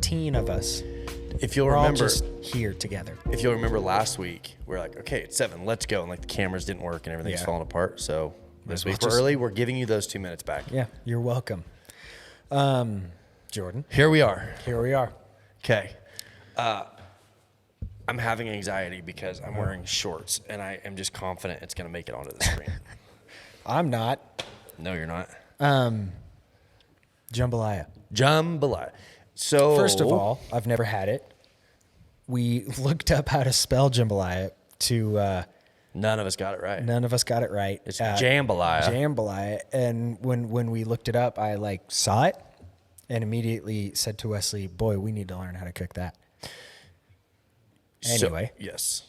13 of us. If you'll We're all remember, just here together. if you'll remember last week, we're like, okay, it's 7, let's go. And like the cameras didn't work and everything's falling apart. So this week we're early. We're giving you those 2 minutes back. Yeah, you're welcome. Jordan. Here we are. Here we are. Okay. I'm having anxiety because I'm wearing shorts and I am just confident it's going to make it onto the screen. I'm not. No, you're not. Jambalaya. Jambalaya. So First of all, I've never had it. We looked up how to spell jambalaya to... none of us got it right. None of us got it right. It's jambalaya. Jambalaya. And when we looked it up, I saw it and immediately said to Wesley, boy, we need to learn how to cook that. Anyway. So, yes.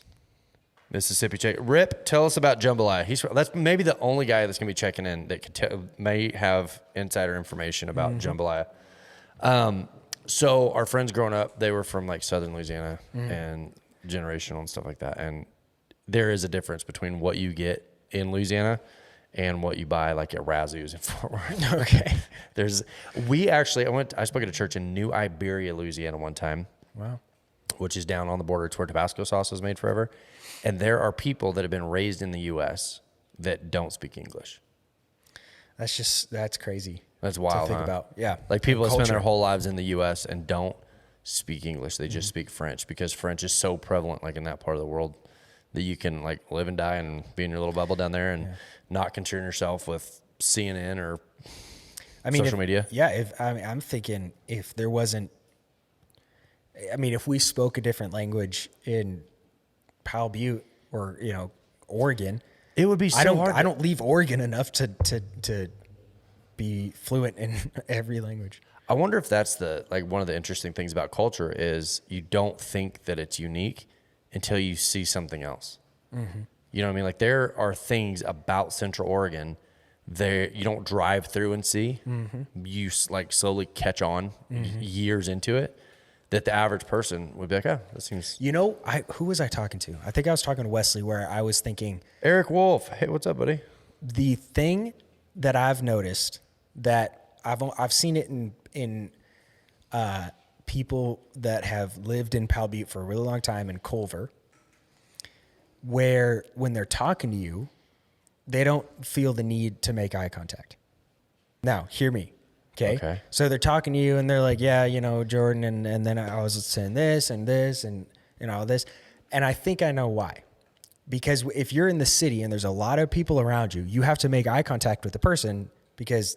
Mississippi chicken. Rip, tell us about jambalaya. That's maybe the only guy that's going to be checking in that may have insider information about jambalaya. So our friends growing up, they were from like Southern Louisiana and generational and stuff like that. And there is a difference between what you get in Louisiana and what you buy like at Razzo's in Fort Worth. Okay. I spoke at a church in New Iberia, Louisiana one time. Wow. Which is down on the border. It's where Tabasco sauce was made forever. And there are people that have been raised in the U.S. that don't speak English. That's crazy. That's wild, to think about. Yeah. Like people that spend Culture. their whole lives in the U.S. and don't speak English. They just speak French because French is so prevalent like in that part of the world that you can like live and die and be in your little bubble down there and not concern yourself with CNN or social media. Yeah. I'm thinking if there wasn't, if we spoke a different language in Powell, Butte, or Oregon, it would be so hard. I don't leave Oregon enough to be fluent in every language. I wonder if that's one of the interesting things about culture is you don't think that it's unique until you see something else. Mm-hmm. You know what I mean? Like there are things about Central Oregon there you don't drive through and see. Mm-hmm. You like slowly catch on years into it. That the average person would be like, oh, that seems... who was I talking to? I think I was talking to Wesley where I was thinking... Eric Wolf. Hey, what's up, buddy? The thing that I've noticed that I've seen it in people that have lived in Powell Butte for a really long time in Culver, where when they're talking to you, they don't feel the need to make eye contact. Now, hear me. Okay. So they're talking to you and they're like, yeah, Jordan, and then I was saying this and this and all this. And I think I know why. Because if you're in the city and there's a lot of people around you, you have to make eye contact with the person because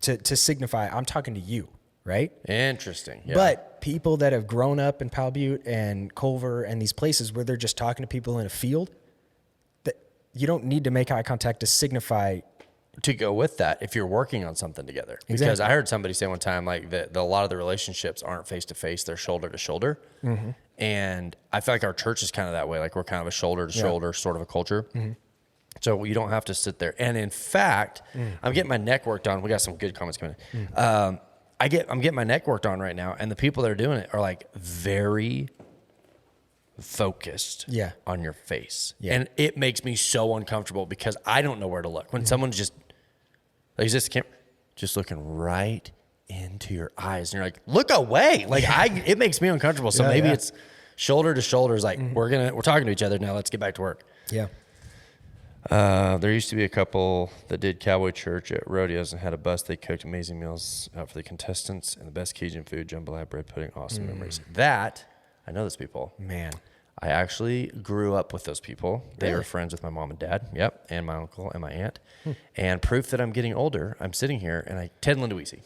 to signify I'm talking to you, right? Interesting. Yeah. But people that have grown up in Powell Butte and Culver and these places where they're just talking to people in a field, that you don't need to make eye contact to signify to go with that if you're working on something together. Because exactly. I heard somebody say one time, like that a lot of the relationships aren't face to face, they're shoulder to shoulder. Mm-hmm. And I feel like our church is kind of that way. Like we're kind of a shoulder to shoulder sort of a culture. Mm-hmm. So you don't have to sit there. And in fact, I'm getting my neck worked on. We got some good comments coming in. I'm getting my neck worked on right now. And the people that are doing it are like very focused on your face. Yeah. And it makes me so uncomfortable because I don't know where to look. When someone's just just looking right into your eyes and you're like, look away. Like it makes me uncomfortable. So maybe it's shoulder to shoulder is like, we're talking to each other now. Let's get back to work. Yeah. There used to be a couple that did cowboy church at rodeos and had a bus. They cooked amazing meals out for the contestants and the best Cajun food, jambalaya, bread pudding, awesome memories. That, I know those people. Man. I actually grew up with those people. They were friends with my mom and dad. Yep. And my uncle and my aunt. And proof that I'm getting older, I'm sitting here and Ted and Linda Weesey.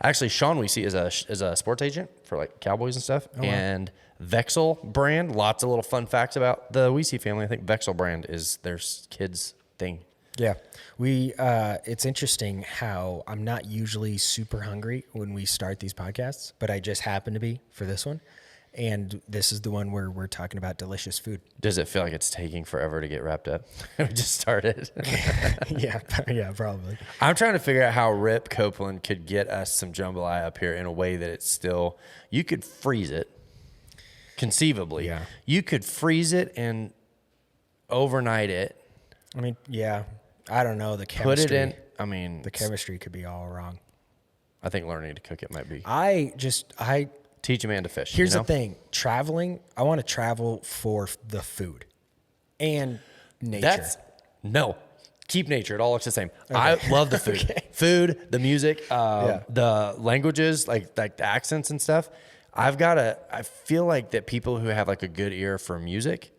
Actually, Sean Weesey is a sports agent for like Cowboys and stuff. Oh, and Vexel brand, lots of little fun facts about the Weesey family. I think Vexel brand is their kids' thing. Yeah. It's interesting how I'm not usually super hungry when we start these podcasts, but I just happen to be for this one. And this is the one where we're talking about delicious food. Does it feel like it's taking forever to get wrapped up? We just started. Yeah, probably. I'm trying to figure out how Rip Copeland could get us some jambalaya up here in a way that it's still, you could freeze it, conceivably. Yeah. You could freeze it and overnight it. I mean, yeah. I don't know. The chemistry. Put it in, the chemistry could be all wrong. I think learning to cook it might be. Teach a man to fish. Here's the thing. Traveling, I want to travel for the food and nature. No. Keep nature. It all looks the same. Okay. I love the food. Food, the music, the languages, like the accents and stuff. I feel like that people who have like a good ear for music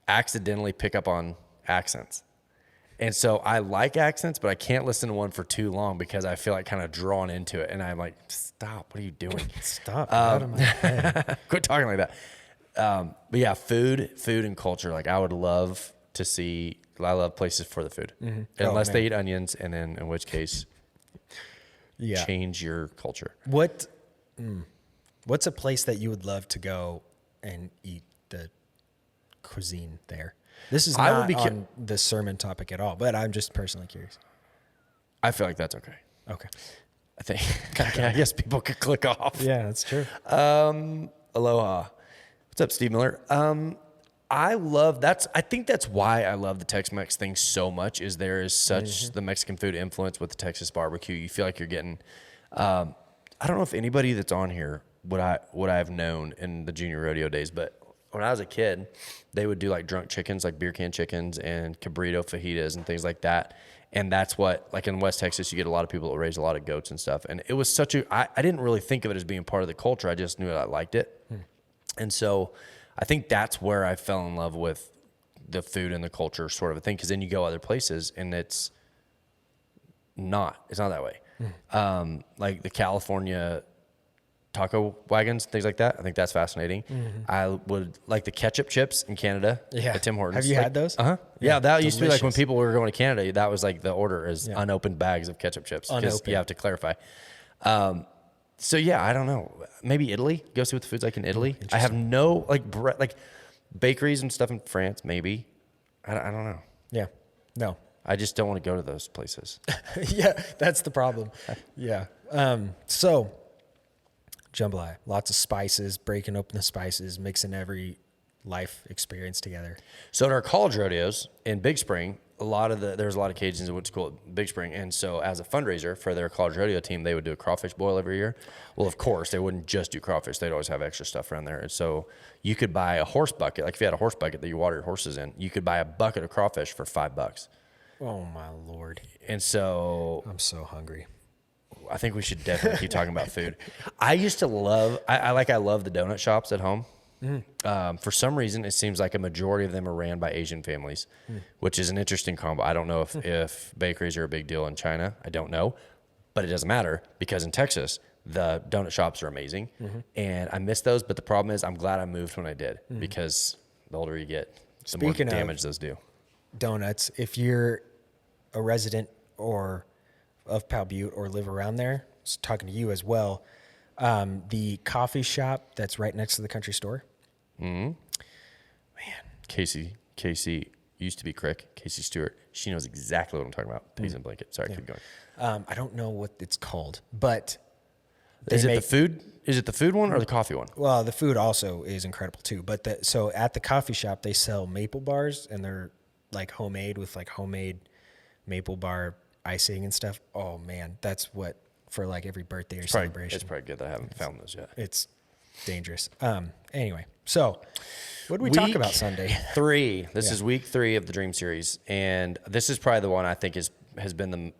accidentally pick up on accents. And so I like accents, but I can't listen to one for too long because I feel like kind of drawn into it. And I'm like, stop. What are you doing? Stop. Out of my head. Quit talking like that. But yeah, food and culture. Like I would love to see, I love places for the food. Mm-hmm. Unless they eat onions, and then in which case, change your culture. What's a place that you would love to go and eat the cuisine there? This is not on the sermon topic at all, but I'm just personally curious. I feel like that's okay. Okay. I think, I guess people could click off. Yeah, that's true. Aloha. What's up, Steve Miller? I think that's why I love the Tex-Mex thing so much is there is such the Mexican food influence with the Texas barbecue. You feel like you're getting, I don't know if anybody that's on here would I've known in the junior rodeo days, but when I was a kid, they would do like drunk chickens, like beer can chickens and cabrito fajitas and things like that. And that's what, like in West Texas, you get a lot of people that raise a lot of goats and stuff. And it was I didn't really think of it as being part of the culture. I just knew that I liked it. And so I think that's where I fell in love with the food and the culture sort of a thing. Cause then you go other places and it's not that way. Like the California taco wagons, things like that. I think that's fascinating. I would like the ketchup chips in Canada at Tim Hortons. Have you had those? Yeah, that used to be like when people were going to Canada, that was like the order is unopened bags of ketchup chips. Because you have to clarify. So yeah, I don't know. Maybe Italy. Go see what the food's like in Italy. I have no like bakeries and stuff in France. Maybe. I don't know. Yeah. No. I just don't want to go to those places. Yeah, that's the problem. Yeah. So jambalaya, lots of spices, breaking open the spices, mixing every life experience together. So at our college rodeos in Big Spring, there's a lot of Cajuns that went to school at Big Spring. And so as a fundraiser for their college rodeo team, they would do a crawfish boil every year. Well, of course, they wouldn't just do crawfish. They'd always have extra stuff around there. And so you could buy a horse bucket. Like if you had a horse bucket that you water your horses in, you could buy a bucket of crawfish for $5. Oh, my Lord. And so I'm so hungry. I think we should definitely keep talking about food. I used to love the donut shops at home. For some reason, it seems like a majority of them are ran by Asian families, which is an interesting combo. I don't know if bakeries are a big deal in China. I don't know, but it doesn't matter because in Texas, the donut shops are amazing, and I miss those. But the problem is I'm glad I moved when I did because the older you get, the more damage those do. Donuts, if you're a resident of Powell Butte or live around there, talking to you as well, the coffee shop that's right next to the country store. Man, Casey used to be Crick. Casey Stewart. She knows exactly what I'm talking about. Pigs in a blanket. Sorry, keep going. I don't know what it's called, but is it the food? Is it the food one or the coffee one? Well, the food also is incredible too. But so at the coffee shop, they sell maple bars, and they're like homemade with like homemade maple bar icing and stuff. Oh man, that's what for like every birthday or celebration. It's probably good that I haven't found those yet. It's dangerous. Anyway, so what did we talk about Sunday? 3. This is week 3 of the Dream Series, and this is probably the one I think has been the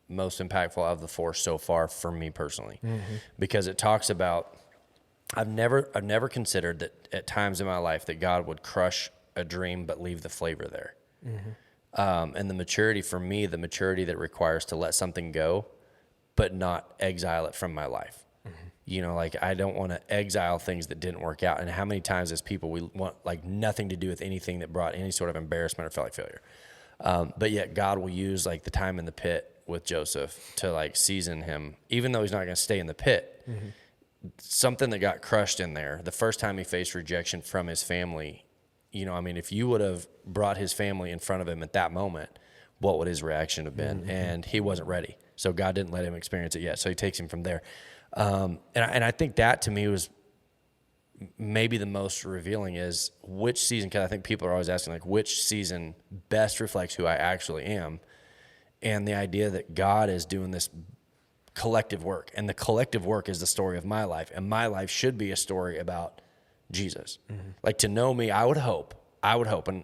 most impactful of the 4 so far for me personally, because it talks about I've never considered that at times in my life that God would crush a dream but leave the flavor there. And the maturity for me, the maturity that requires to let something go, but not exile it from my life. You know, like I don't want to exile things that didn't work out. And how many times as people, we want like nothing to do with anything that brought any sort of embarrassment or felt like failure. But yet God will use like the time in the pit with Joseph to like season him, even though he's not going to stay in the pit. Something that got crushed in there, the first time he faced rejection from his family, you know, I mean, if you would have brought his family in front of him at that moment, what would his reaction have been? And he wasn't ready. So God didn't let him experience it yet. So he takes him from there. And I think that to me was maybe the most revealing is which season, because I think people are always asking like which season best reflects who I actually am. And the idea that God is doing this collective work. And the collective work is the story of my life. And my life should be a story about Jesus. Like, to know me, I would hope, and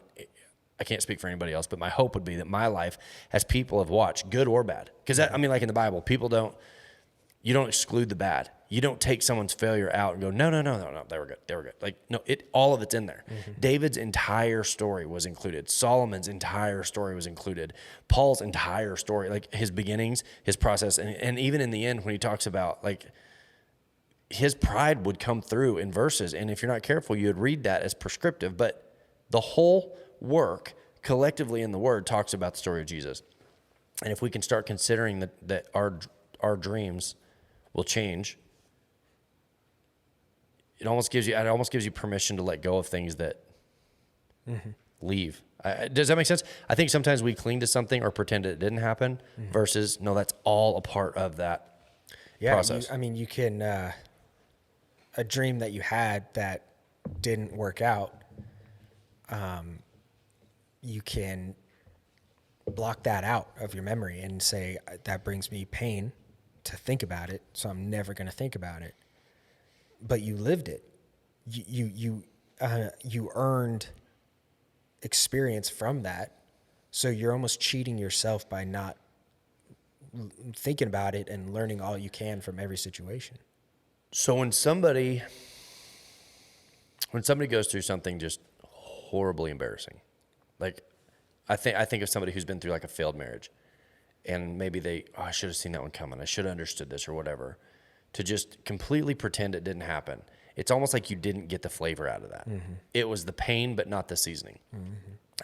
I can't speak for anybody else, but my hope would be that my life, as people have watched, good or bad. Because, I mean, like in the Bible, you don't exclude the bad. You don't take someone's failure out and go, no, they were good. Like, no, all of it's in there. David's entire story was included. Solomon's entire story was included. Paul's entire story, like his beginnings, his process, and even in the end when he talks about, like, his pride would come through in verses. And if you're not careful, you would read that as prescriptive. But the whole work collectively in the Word talks about the story of Jesus. And if we can start considering that our dreams will change, it almost gives you permission to let go of things that leave. Does that make sense? I think sometimes we cling to something or pretend it didn't happen versus, no, that's all a part of that process. You can, a dream that you had that didn't work out, you can block that out of your memory and say, that brings me pain to think about it, so I'm never going to think about it. But you lived it. You earned experience from that, so you're almost cheating yourself by not thinking about it and learning all you can from every situation. So when somebody goes through something just horribly embarrassing, like I think of somebody who's been through like a failed marriage, and maybe I should have seen that one coming. I should have understood this or whatever. To just completely pretend it didn't happen. It's almost like you didn't get the flavor out of that. It was the pain, but not the seasoning.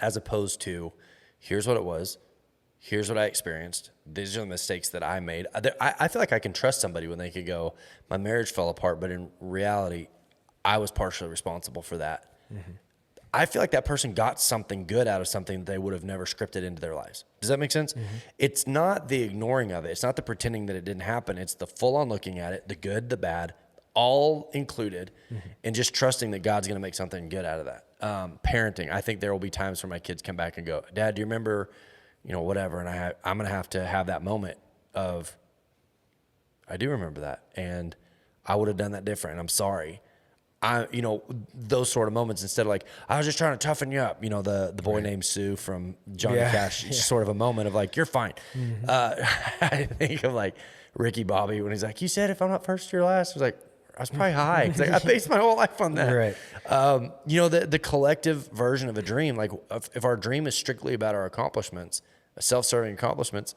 As opposed to, here's what it was. Here's what I experienced. These are the mistakes that I made. I feel like I can trust somebody when they could go, my marriage fell apart, but in reality, I was partially responsible for that. I feel like that person got something good out of something they would have never scripted into their lives. Does that make sense? It's not the ignoring of it. It's not the pretending that it didn't happen. It's the full-on looking at it, the good, the bad, all included, and just trusting that God's going to make something good out of that. Parenting, I think there will be times where my kids come back and go, Dad, do you remember, whatever? And I'm going to have that moment of, I do remember that, and I would have done that different, and I'm sorry. Those sort of moments, instead of like, I was just trying to toughen you up, the boy named Sue from Johnny Cash, sort of a moment of like, you're fine. I think of like Ricky Bobby when he's like, you said if I'm not first, you're last. I was like, I was probably high. Like, I based my whole life on that. Right. The collective version of a dream, like if our dream is strictly about our accomplishments, self-serving accomplishments,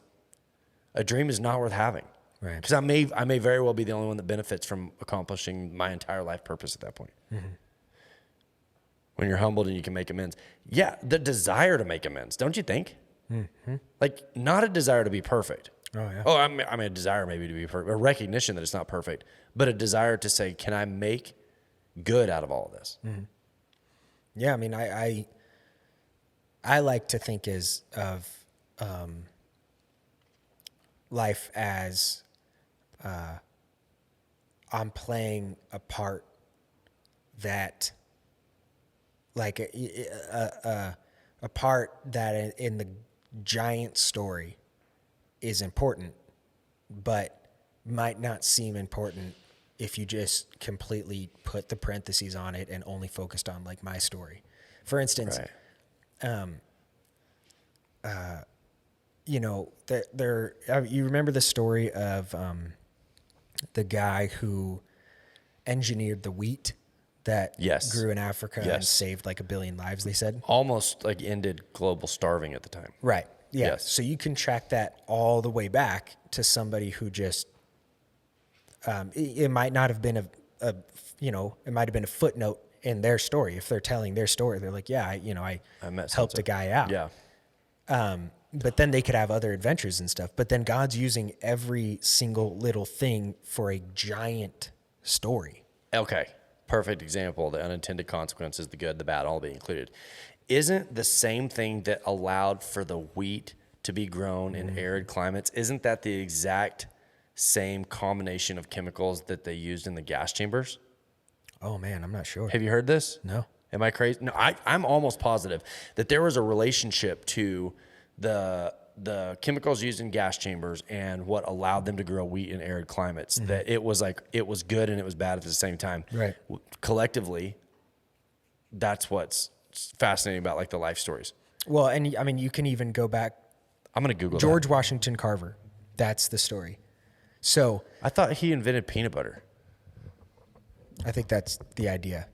a dream is not worth having. Right. Because I may very well be the only one that benefits from accomplishing my entire life purpose at that point. When you're humbled and you can make amends. Yeah, the desire to make amends, don't you think? Like, not a desire to be perfect. Oh, yeah. I mean, a desire maybe to be perfect, a recognition that it's not perfect, but a desire to say, can I make good out of all of this? Yeah, I mean, I like to think of life as I'm playing a part that, like a part that in the giant story is important, but might not seem important if you just completely put the parentheses on it and only focused on like my story. For instance, you remember the story of the guy who engineered the wheat that grew in Africa and saved like 1 billion lives, they said? Almost like ended global starving at the time. Right. Yeah. Yes. So you can track that all the way back to somebody who just, it might not have been it might have been a footnote in their story. If they're telling their story, they're like, I helped a guy out. Yeah. But then they could have other adventures and stuff. But then God's using every single little thing for a giant story. Okay. Perfect example. The unintended consequences, the good, the bad, all being included. Isn't the same thing that allowed for the wheat to be grown in arid climates, isn't that the exact same combination of chemicals that they used in the gas chambers? Oh, man, I'm not sure. Have you heard this? No. Am I crazy? No, I'm almost positive that there was a relationship to the the chemicals used in gas chambers and what allowed them to grow wheat in arid climates, that it was good and it was bad at the same time. Right. Collectively, that's what's fascinating about like the life stories. Well, and I mean, you can even go back. I'm going to Google George Washington Carver. That's the story. So I thought he invented peanut butter. I think that's the idea.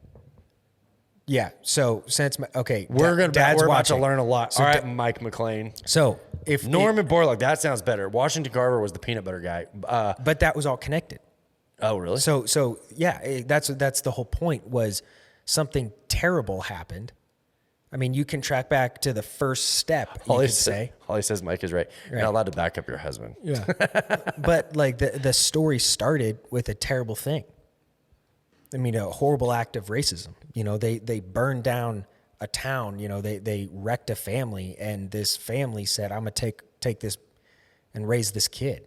Yeah. So since we're about to learn a lot. So all right, Mike McLean. So if Norman Borlaug, that sounds better. Washington Carver was the peanut butter guy. But that was all connected. Oh, really? So yeah, that's the whole point. Was something terrible happened. I mean, you can track back to the first step. Holly says Mike is right. You're not allowed to back up your husband. Yeah. But like the story started with a terrible thing. I mean, a horrible act of racism. You know, they burned down a town. You know, they wrecked a family, and this family said, "I'm gonna take this and raise this kid."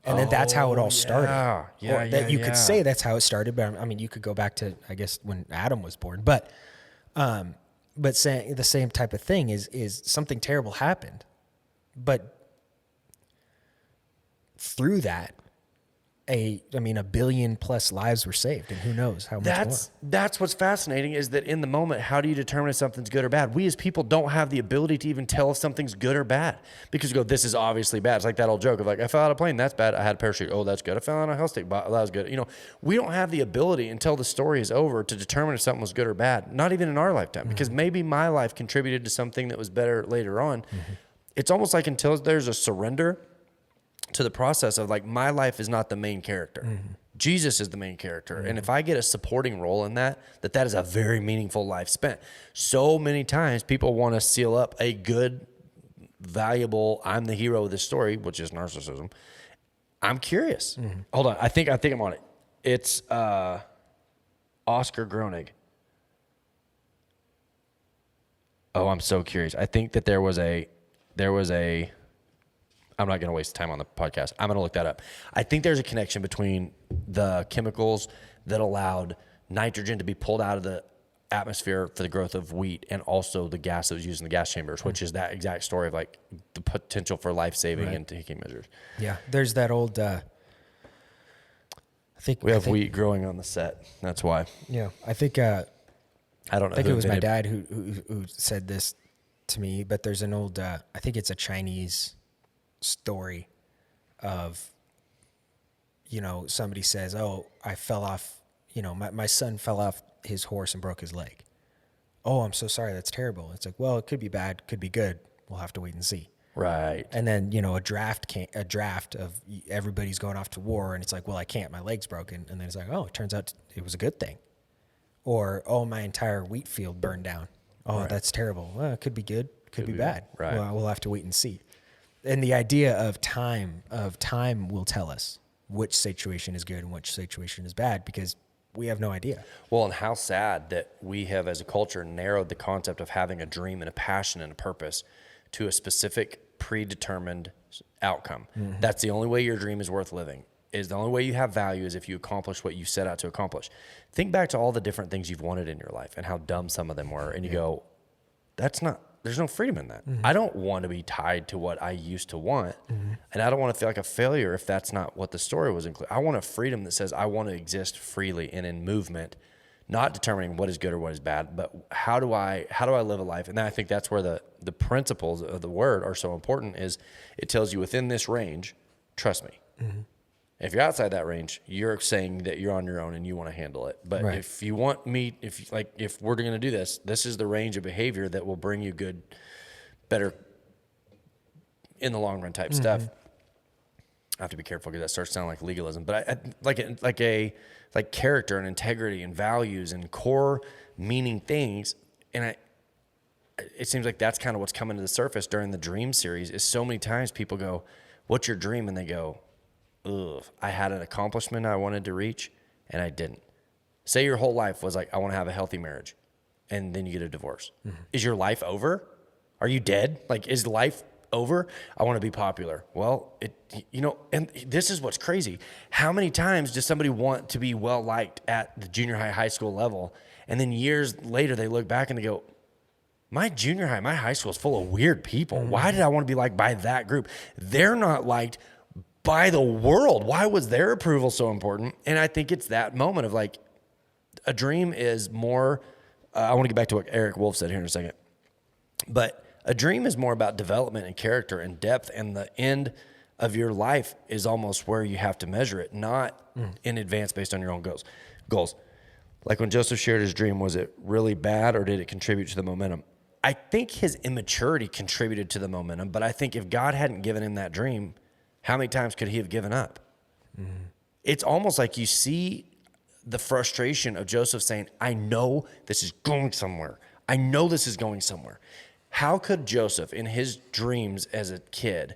And then that's how it all started. You could say that's how it started, but I mean, you could go back to, I guess, when Adam was born. But saying the same type of thing is something terrible happened, but through that, a billion plus lives were saved, and who knows how much more. That's what's fascinating, is that in the moment, how do you determine if something's good or bad? We as people don't have the ability to even tell if something's good or bad, because you go, this is obviously bad. It's like that old joke of like, I fell out of a plane, that's bad. I had a parachute, oh, that's good. I fell on a house stick, that was good. You know, we don't have the ability until the story is over to determine if something was good or bad, not even in our lifetime, because maybe my life contributed to something that was better later on. It's almost like until there's a surrender to the process of like, my life is not the main character. Jesus is the main character. And if I get a supporting role in that is a very meaningful life spent. So many times people want to seal up a good, valuable, I'm the hero of this story, which is narcissism. I'm curious. Hold on. I think I'm on it. It's Oscar Groening. Oh, I'm so curious. I think that there was a I'm not going to waste time on the podcast. I'm going to look that up. I think there's a connection between the chemicals that allowed nitrogen to be pulled out of the atmosphere for the growth of wheat, and also the gas that was used in the gas chambers, which is that exact story of like the potential for life-saving and taking measures. Yeah. There's that old, I think we have wheat growing on the set. That's why. Yeah. I think, I don't know. I think it was my dad who said this to me, but there's an old, I think it's a Chinese story of, you know, somebody says, oh, I fell off, you know, my son fell off his horse and broke his leg. Oh, I'm so sorry. That's terrible. It's like, well, it could be bad, could be good. We'll have to wait and see. Right. And then, you know, a draft of everybody's going off to war, and it's like, well, I can't, my leg's broken. And then it's like, oh, it turns out it was a good thing. Or, oh, my entire wheat field burned down. Oh, that's terrible. Well, it could be good, could be bad. Right. Well, we'll have to wait and see. And the idea of time will tell us which situation is good and which situation is bad, because we have no idea. Well, and how sad that we have as a culture narrowed the concept of having a dream and a passion and a purpose to a specific predetermined outcome. That's the only way your dream is worth living. Is the only way you have value is if you accomplish what you set out to accomplish. Think back to all the different things you've wanted in your life and how dumb some of them were. And you go, there's no freedom in that. I don't want to be tied to what I used to want. And I don't want to feel like a failure if that's not what the story was included. I want a freedom that says I want to exist freely and in movement, not determining what is good or what is bad, but how do I live a life? And I think that's where the principles of the word are so important, is it tells you within this range, trust me. If you're outside that range, you're saying that you're on your own and you want to handle it. But if you want me, if we're going to do this, this is the range of behavior that will bring you good, better in the long run type stuff. I have to be careful because that starts sounding like legalism, but I like character and integrity and values and core meaning things. And it seems like that's kind of what's coming to the surface during the dream series, is so many times people go, what's your dream? And they go, ugh, I had an accomplishment I wanted to reach and I didn't. Say your whole life was like, I want to have a healthy marriage, and then you get a divorce. Is your life over? Are you dead? Like, is life over? I want to be popular. Well, and this is what's crazy. How many times does somebody want to be well liked at the junior high school level, and then years later they look back and they go, my junior high, my high school is full of weird people. Why did I want to be liked by that group? They're not liked by the world. Why was their approval so important? And I think it's that moment of like, a dream is more, I want to get back to what Eric Wolf said here in a second, but a dream is more about development and character and depth, and the end of your life is almost where you have to measure it, not in advance based on your own goals. Like when Joseph shared his dream, was it really bad or did it contribute to the momentum? I think his immaturity contributed to the momentum, but I think if God hadn't given him that dream, how many times could he have given up? It's almost like you see the frustration of Joseph saying, I know this is going somewhere. I know this is going somewhere. How could Joseph, in his dreams as a kid,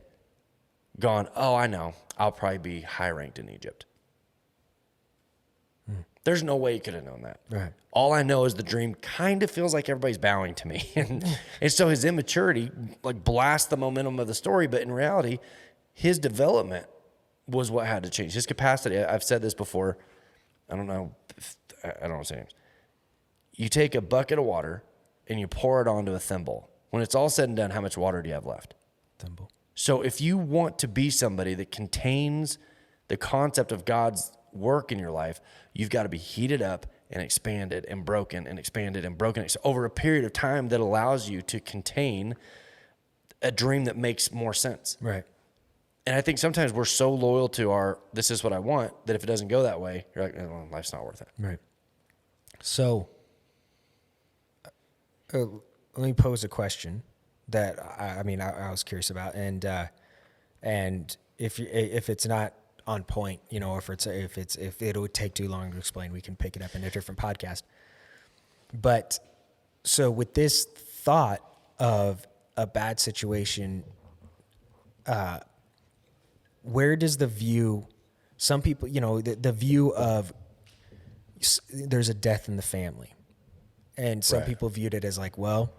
gone, oh, I know, I'll probably be high ranked in Egypt? There's no way he could have known that. Right. All I know is the dream kind of feels like everybody's bowing to me. And so his immaturity like blasts the momentum of the story, but in reality, his development was what had to change. His capacity, I've said this before, I don't know what to say. You take a bucket of water and you pour it onto a thimble. When it's all said and done, how much water do you have left? Thimble. So if you want to be somebody that contains the concept of God's work in your life, you've got to be heated up and expanded and broken and expanded and broken over a period of time that allows you to contain a dream that makes more sense. Right. And I think sometimes we're so loyal to our, this is what I want, that if it doesn't go that way, you're like, oh, life's not worth it. Right. So let me pose a question that I was curious about, and if it's not on point, or if it would take too long to explain, we can pick it up in a different podcast. But so with this thought of a bad situation, where does the view, some people, the view of there's a death in the family, and some people viewed it as like, well,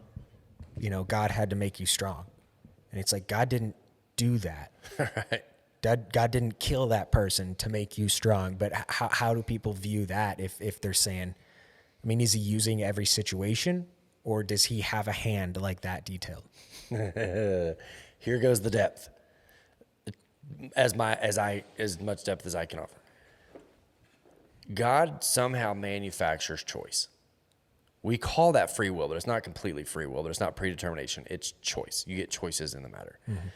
God had to make you strong. And it's like, God didn't do that. Right. God didn't kill that person to make you strong. But how do people view that if they're saying, is he using every situation, or does he have a hand like that detailed? Here goes the depth. As much depth as I can offer. God somehow manufactures choice. We call that free will, but it's not completely free will. There's not predetermination. It's choice. You get choices in the matter. Mm-hmm.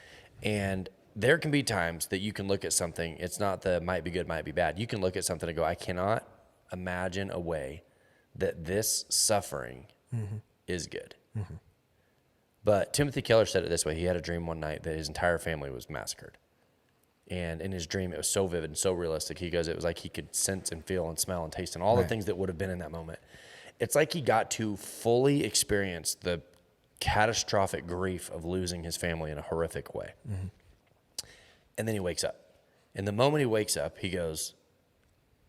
And there can be times that you can look at something. It's not the might be good, might be bad. You can look at something and go, I cannot imagine a way that this suffering is good. Mm-hmm. But Timothy Keller said it this way. He had a dream one night that his entire family was massacred. And in his dream, it was so vivid and so realistic. He goes, it was like he could sense and feel and smell and taste and all the things that would have been in that moment. It's like he got to fully experience the catastrophic grief of losing his family in a horrific way. Mm-hmm. And then he wakes up. And the moment he wakes up, he goes,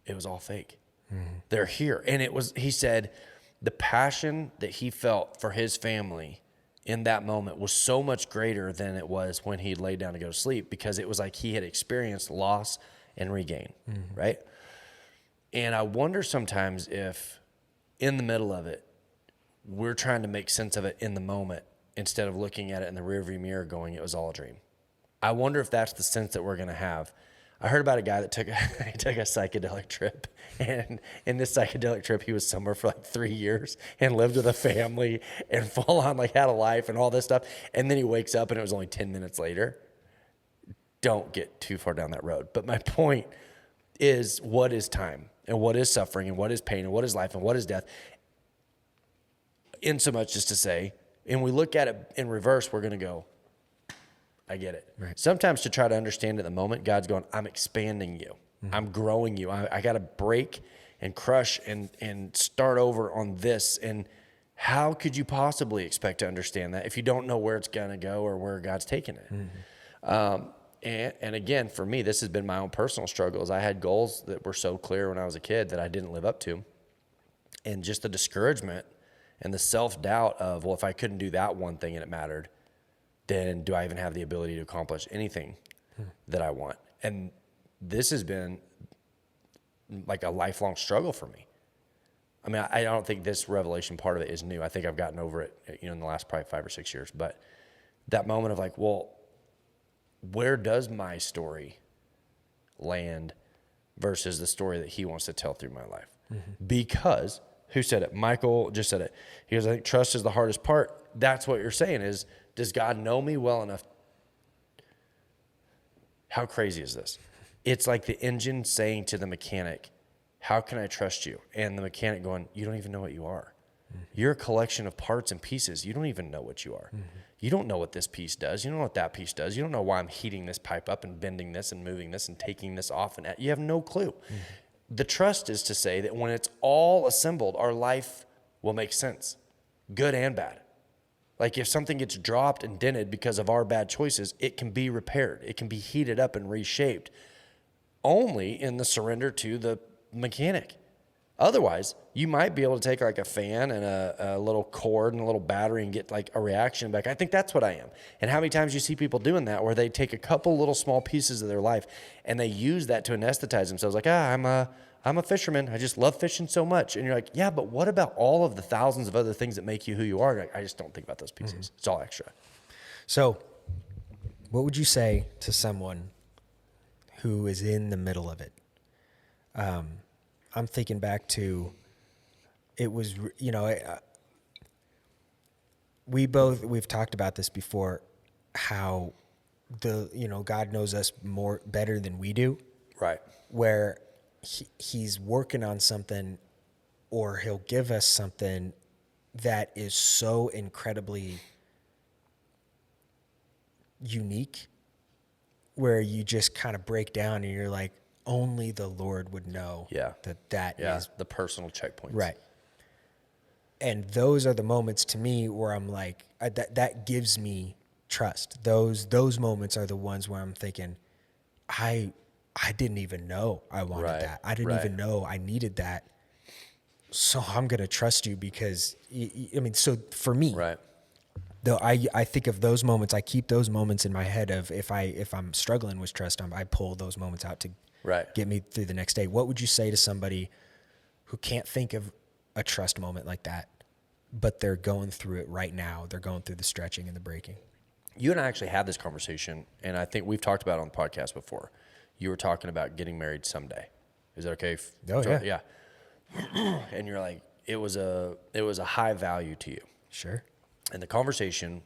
it was all fake. Mm-hmm. They're here. And he said, the passion that he felt for his family in that moment was so much greater than it was when he laid down to go to sleep, because it was like he had experienced loss and regain, right? And I wonder sometimes if in the middle of it, we're trying to make sense of it in the moment instead of looking at it in the rearview mirror going, it was all a dream. I wonder if that's the sense that we're going to have. I heard about a guy that took a psychedelic trip, and in this psychedelic trip, he was somewhere for like 3 years and lived with a family and full on like had a life and all this stuff. And then he wakes up and it was only 10 minutes later. Don't get too far down that road. But my point is, what is time and what is suffering and what is pain and what is life and what is death? In so much as to say, and we look at it in reverse, we're going to go, I get it. Right. Sometimes to try to understand at the moment, God's going, I'm expanding you. Mm-hmm. I'm growing you. I got to break and crush and start over on this. And how could you possibly expect to understand that if you don't know where it's going to go or where God's taking it? Mm-hmm. And again, for me, this has been my own personal struggles. I had goals that were so clear when I was a kid that I didn't live up to. And just the discouragement and the self-doubt of, well, if I couldn't do that one thing and it mattered, then do I even have the ability to accomplish anything that I want? And this has been like a lifelong struggle for me. I mean, I don't think this revelation part of it is new. I think I've gotten over it, in the last probably 5 or 6 years. But that moment of like, well, where does my story land versus the story that he wants to tell through my life? Mm-hmm. Because, who said it? Michael just said it. He goes, I think trust is the hardest part. That's what you're saying is, does God know me well enough? How crazy is this? It's like the engine saying to the mechanic, how can I trust you? And the mechanic going, you don't even know what you are. Mm-hmm. You're a collection of parts and pieces. You don't even know what you are. Mm-hmm. You don't know what this piece does. You don't know what that piece does. You don't know why I'm heating this pipe up and bending this and moving this and taking this off. And you have no clue. Mm-hmm. The trust is to say that when it's all assembled, our life will make sense, good and bad. Like if something gets dropped and dented because of our bad choices, it can be repaired. It can be heated up and reshaped only in the surrender to the mechanic. Otherwise, you might be able to take like a fan and a little cord and a little battery and get like a reaction back. I think that's what I am. And how many times you see people doing that where they take a couple little small pieces of their life and they use that to anesthetize themselves. Like, I'm a fisherman. I just love fishing so much. And you're like, yeah, but what about all of the thousands of other things that make you who you are? Like, I just don't think about those pieces. Mm-hmm. It's all extra. So what would you say to someone who is in the middle of it? I'm thinking back to, it was, we've talked about this before, how God knows us better than we do. Right. Where he's working on something, or he'll give us something that is so incredibly unique, where you just kind of break down and you're like, only the Lord would know that is the personal checkpoints. Right. And those are the moments to me where I'm like, that gives me trust. Those moments are the ones where I'm thinking, I didn't even know I wanted that. I didn't even know I needed that. So I'm going to trust you because, so for me, though, I think of those moments, I keep those moments in my head of if I'm struggling with trust, I pull those moments out to get me through the next day. What would you say to somebody who can't think of a trust moment like that, but they're going through it right now? They're going through the stretching and the breaking. You and I actually had this conversation, and I think we've talked about it on the podcast before. You were talking about getting married someday. Is that okay? Yeah. And you're like, it was a high value to you. Sure. And the conversation,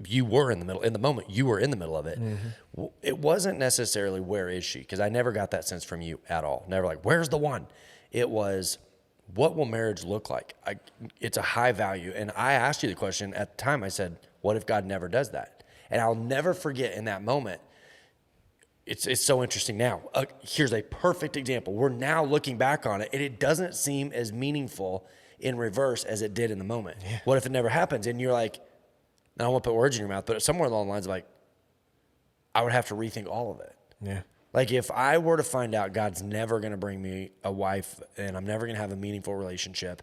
you were in the middle, in the moment, you were in the middle of it. Mm-hmm. It wasn't necessarily, where is she? Because I never got that sense from you at all. Never like, where's the one? It was, what will marriage look like? It's a high value. And I asked you the question at the time. I said, what if God never does that? And I'll never forget in that moment. It's so interesting now. Here's a perfect example. We're now looking back on it, and it doesn't seem as meaningful in reverse as it did in the moment. Yeah. What if it never happens? And you're like, I don't want to put words in your mouth, but somewhere along the lines of like, I would have to rethink all of it. Yeah. Like if I were to find out God's never going to bring me a wife and I'm never going to have a meaningful relationship,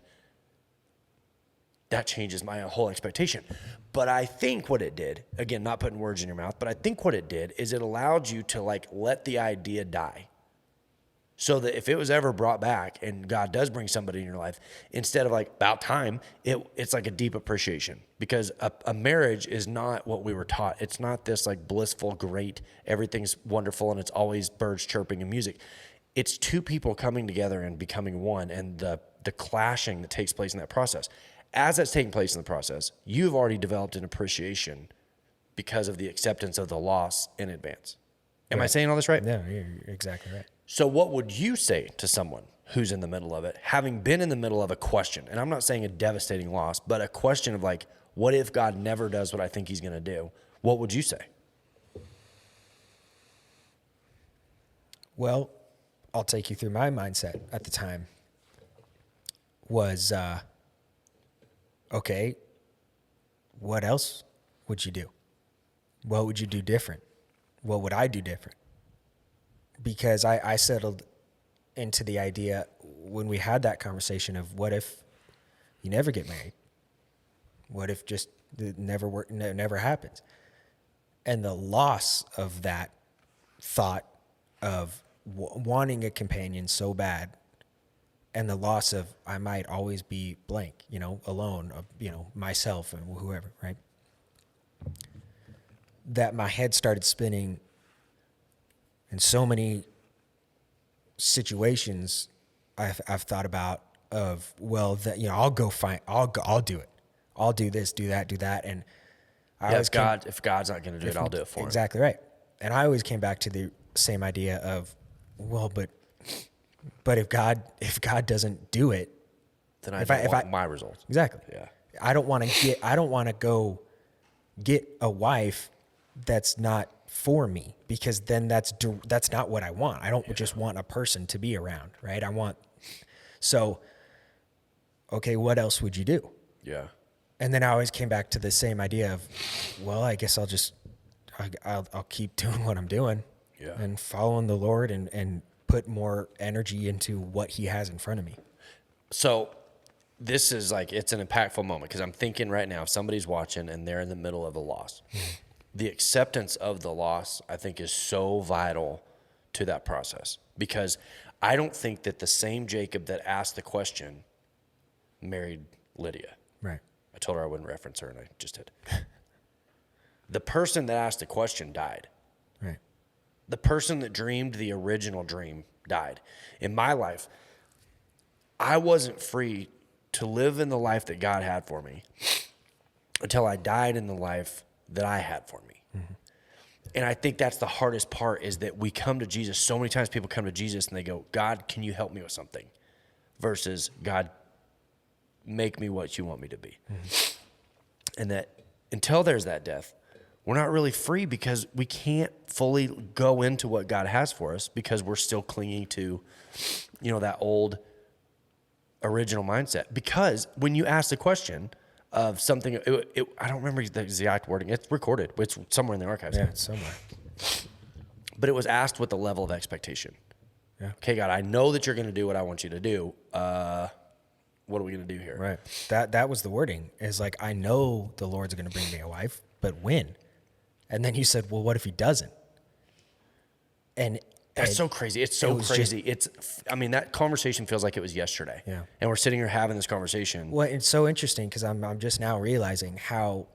that changes my whole expectation. But I think what it did, again, not putting words in your mouth, but I think what it did is it allowed you to like let the idea die. So that if it was ever brought back and God does bring somebody in your life, instead of like about time, it's like a deep appreciation, because a marriage is not what we were taught. It's not this like blissful, great, everything's wonderful and it's always birds chirping and music. It's two people coming together and becoming one, and the clashing that takes place in that process. As that's taking place in the process, you've already developed an appreciation because of the acceptance of the loss in advance. Am I saying all this right? Yeah, you're exactly right. So what would you say to someone who's in the middle of it, having been in the middle of a question? And I'm not saying a devastating loss, but a question of like, what if God never does what I think he's going to do? What would you say? Well, I'll take you through my mindset at the time. Was, okay, what else would you do? What would you do different? What would I do different? Because I settled into the idea when we had that conversation of what if you never get married? What if just it never happens? And the loss of that thought of wanting a companion so bad and the loss of, I might always be blank, alone, myself and whoever, right? That my head started spinning in so many situations I've thought about of, well, that, I'll do it. I'll do this, do that. And if God's not going to do it, I'll do it for him. Exactly right. And I always came back to the same idea of, well, but if God doesn't do it, then I don't want my results. Exactly. Yeah. I don't want to go get a wife that's not for me, because then that's not what I want. I don't just want a person to be around, right? Okay, what else would you do? Yeah. And then I always came back to the same idea of, well, I guess I'll keep doing what I'm doing, and following the Lord and put more energy into what he has in front of me. So this is it's an impactful moment, because I'm thinking right now, if somebody's watching and they're in the middle of a loss, the acceptance of the loss, I think, is so vital to that process, because I don't think that the same Jacob that asked the question married Lydia. Right. I told her I wouldn't reference her, and I just did. The person that asked the question died. Right. The person that dreamed the original dream died. In my life, I wasn't free to live in the life that God had for me until I died in the life that I had for me. Mm-hmm. And I think that's the hardest part, is that we come to Jesus. So many times people come to Jesus and they go, God, can you help me with something? Versus, God, make me what you want me to be. Mm-hmm. And that until there's that death, we're not really free, because we can't fully go into what God has for us, because we're still clinging to, that old original mindset. Because when you ask the question of something, I don't remember the exact wording. It's recorded. It's somewhere in the archives. Yeah, it's somewhere. But it was asked with a level of expectation. Yeah. Okay, God, I know that you're going to do what I want you to do. What are we going to do here? Right. That was the wording, is I know the Lord's going to bring me a wife, but when? And then you said, well, what if he doesn't? And that's so crazy. It's so crazy. That conversation feels like it was yesterday. Yeah. And we're sitting here having this conversation. Well, it's so interesting, because I'm just now realizing how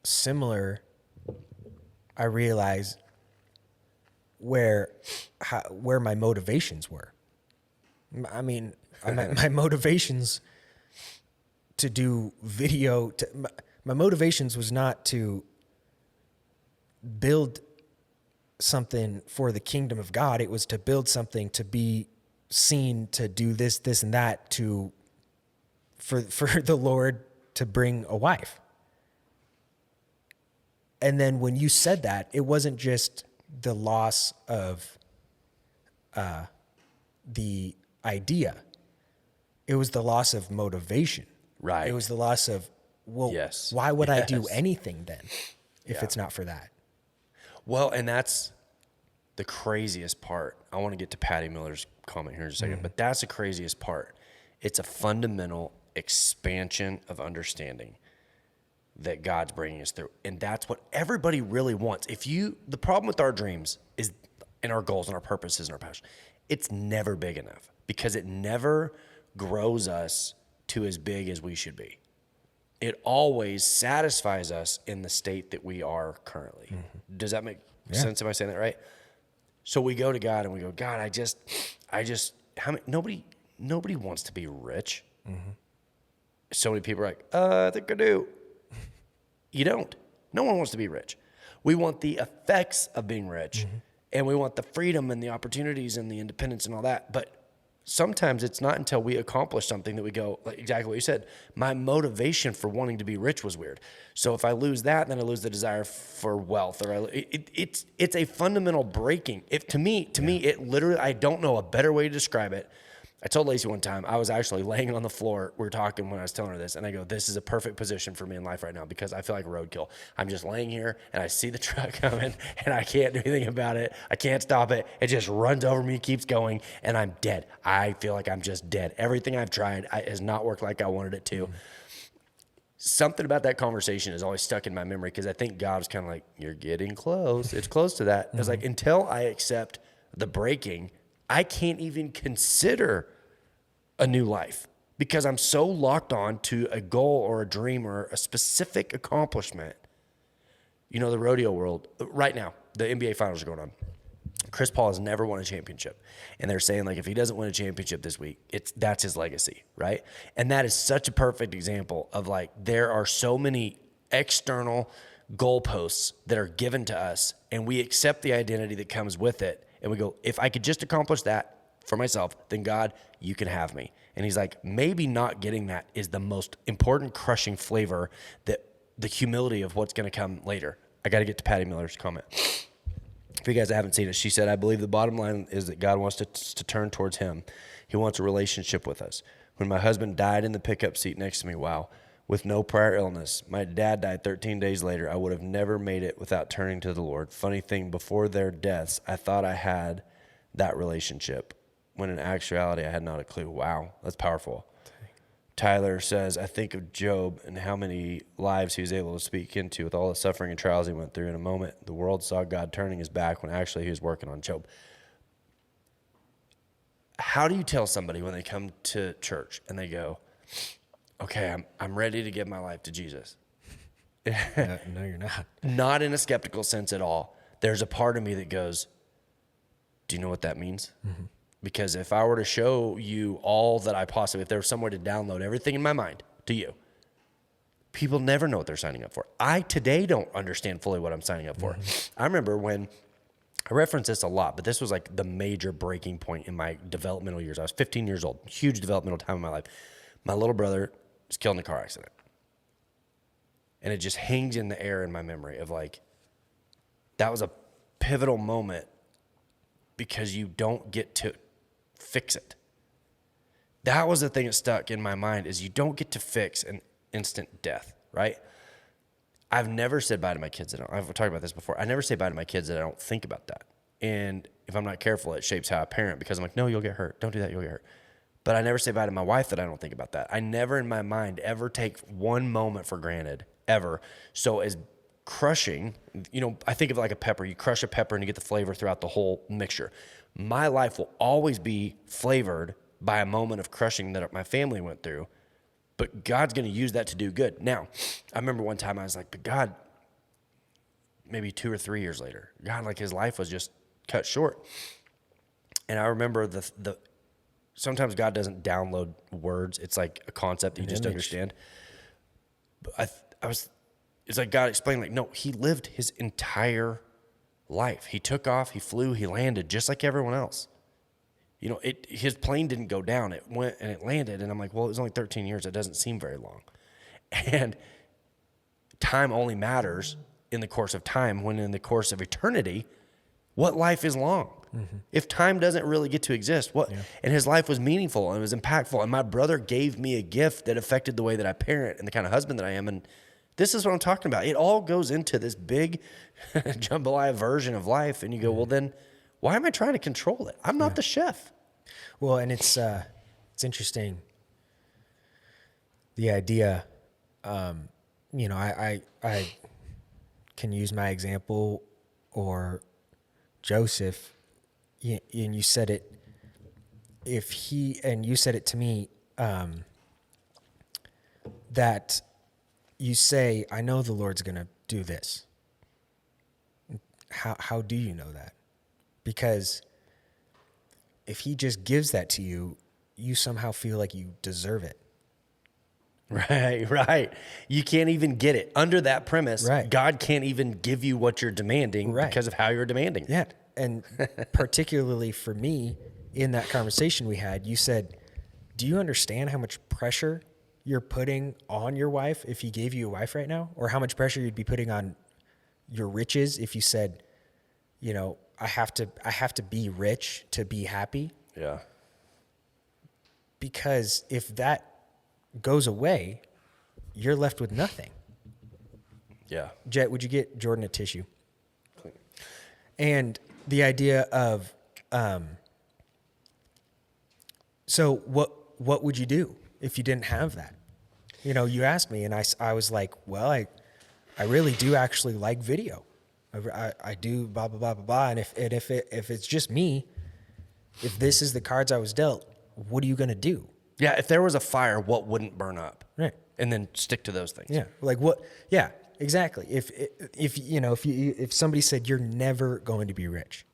similar I realize where my motivations were. My motivations to do video, my motivations was not to build something for the kingdom of God. It was to build something to be seen, to do this, and that, for the Lord to bring a wife. And then when you said that, it wasn't just the loss of the idea. It was the loss of motivation. Right. It was the loss of, why would I do anything then if it's not for that? Well, and that's the craziest part. I want to get to Patty Miller's comment here in a second, but that's the craziest part. It's a fundamental expansion of understanding that God's bringing us through. And that's what everybody really wants. The problem with our dreams is, and our goals and our purposes and our passion, it's never big enough, because it never grows us to as big as we should be. It always satisfies us in the state that we are currently. Mm-hmm. Does that make sense? Am I saying that right? So we go to God and we go, God, nobody wants to be rich. Mm-hmm. So many people are like, I think I do. You don't. No one wants to be rich. We want the effects of being rich, and we want the freedom and the opportunities and the independence and all that. But sometimes it's not until we accomplish something that we go, like exactly what you said, my motivation for wanting to be rich was weird. So if I lose that, then I lose the desire for wealth, or it's a fundamental breaking. To me, it literally, I don't know a better way to describe it. I told Lacey one time, I was actually laying on the floor. We were talking when I was telling her this, and I go, this is a perfect position for me in life right now, because I feel like roadkill. I'm just laying here, and I see the truck coming, and I can't do anything about it. I can't stop it. It just runs over me, keeps going, and I'm dead. I feel like I'm just dead. Everything I've tried has not worked like I wanted it to. Mm-hmm. Something about that conversation is always stuck in my memory, because I think God was kind of like, you're getting close. It's close to that. Mm-hmm. I was like, until I accept the breaking, I can't even consider a new life because I'm so locked on to a goal or a dream or a specific accomplishment. You know, the rodeo world right now, the NBA finals are going on. Chris Paul has never won a championship. And they're saying, like, if he doesn't win a championship this week, that's his legacy, right? And that is such a perfect example of, like, there are so many external goalposts that are given to us, and we accept the identity that comes with it. And we go, if I could just accomplish that for myself, then God, you can have me. And he's like, maybe not getting that is the most important crushing flavor, that the humility of what's going to come later. I got to get to Patty Miller's comment. If you guys haven't seen it, she said, I believe the bottom line is that God wants to turn towards him. He wants a relationship with us. When my husband died in the pickup seat next to me, wow, with no prior illness, my dad died 13 days later. I would have never made it without turning to the Lord. Funny thing, before their deaths, I thought I had that relationship, when in actuality, I had not a clue. Wow, that's powerful. Tyler says, I think of Job and how many lives he was able to speak into with all the suffering and trials he went through. In a moment, the world saw God turning his back when actually he was working on Job. How do you tell somebody when they come to church and they go, okay, I'm ready to give my life to Jesus? No, you're not. Not in a skeptical sense at all. There's a part of me that goes, do you know what that means? Mm-hmm. Because if I were to show you all that I possibly, if there was somewhere to download everything in my mind to you, people never know what they're signing up for. I today don't understand fully what I'm signing up for. Mm-hmm. I remember when, I reference this a lot, but this was like the major breaking point in my developmental years. I was 15 years old, huge developmental time in my life. My little brother was killed in a car accident. And it just hangs in the air in my memory of, like, that was a pivotal moment because you don't get to fix it. That was the thing that stuck in my mind, is you don't get to fix an instant death, right? I've never said bye to my kids. I've talked about this before. I never say bye to my kids that I don't think about that. And if I'm not careful, it shapes how I parent, because I'm like, no, you'll get hurt. Don't do that, you'll get hurt. But I never say bye to my wife that I don't think about that. I never in my mind ever take one moment for granted, ever. So as crushing, you know, I think of it like a pepper. You crush a pepper and you get the flavor throughout the whole mixture. My life will always be flavored by a moment of crushing that my family went through, but God's going to use that to do good. Now, I remember one time I was like, but God, maybe 2 or 3 years later, God, like, his life was just cut short. And I remember the sometimes God doesn't download words. It's like a concept that you just understand. But it's like God explained, like, no, he lived his entire life. He took off, he flew, he landed just like everyone else. You know, his plane didn't go down. It went and it landed. And I'm like, well, it was only 13 years. It doesn't seem very long. And time only matters in the course of time, when in the course of eternity, what life is long? Mm-hmm. If time doesn't really get to exist, what? Yeah. And his life was meaningful and it was impactful. And my brother gave me a gift that affected the way that I parent and the kind of husband that I am. And this is what I'm talking about. It all goes into this big jambalaya version of life. And you go, well, then why am I trying to control it? I'm not the chef. Well, and it's interesting, the idea, you know, I can use my example, or Joseph, and you said it, you said it to me, that you say, I know the Lord's going to do this. How do you know that? Because if he just gives that to you, you somehow feel like you deserve it. Right. You can't even get it. Under that premise, right. God can't even give you what you're demanding because of how you're demanding. Yeah. And particularly for me, in that conversation we had, you said, do you understand how much pressure you're putting on your wife if he gave you a wife right now? Or how much pressure you'd be putting on your riches if you said, you know, I have to be rich to be happy. Yeah. Because if that goes away, you're left with nothing. Yeah. Jet, would you get Jordan a tissue? Clean. And the idea of, so what would you do if you didn't have that? You know, you asked me and I was like, well, I really do actually like video. I do blah, blah, blah, blah, blah. And if it's just me, If this is the cards I was dealt, what are you going to do? Yeah, if there was a fire, what wouldn't burn up? Right. And then stick to those things. Yeah. Like what? Yeah, exactly. If somebody said you're never going to be rich,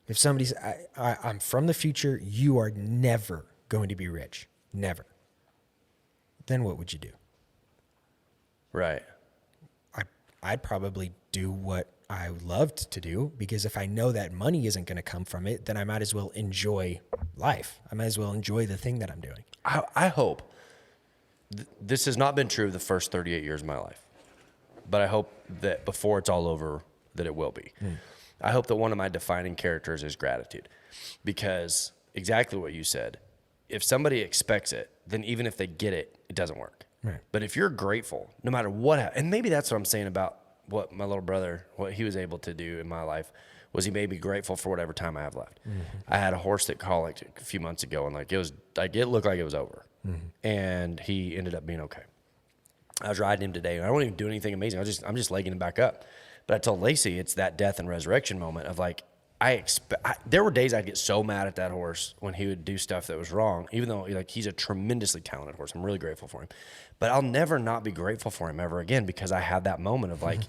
if somebody's I'm from the future, you are never going to be rich, never. Then what would you do? Right. I'd probably do what I loved to do, because if I know that money isn't going to come from it, then I might as well enjoy life. I might as well enjoy the thing that I'm doing. I hope this has not been true the first 38 years of my life, but I hope that before it's all over, that it will be. I hope that one of my defining characters is gratitude, because exactly what you said, if somebody expects it, then even if they get it, it doesn't work. Right. But if you're grateful, no matter what, and maybe that's what I'm saying about what my little brother, what he was able to do in my life, was he made me grateful for whatever time I have left. I had a horse that colicked a few months ago, and it looked like it was over. And he ended up being okay. I was riding him today, and I don't even do anything amazing. I'm just legging him back up. But I told Lacey, it's that death and resurrection moment of like, there were days I'd get so mad at that horse when he would do stuff that was wrong, even though he's a tremendously talented horse. I'm really grateful for him. But I'll never not be grateful for him ever again, because I had that moment of like,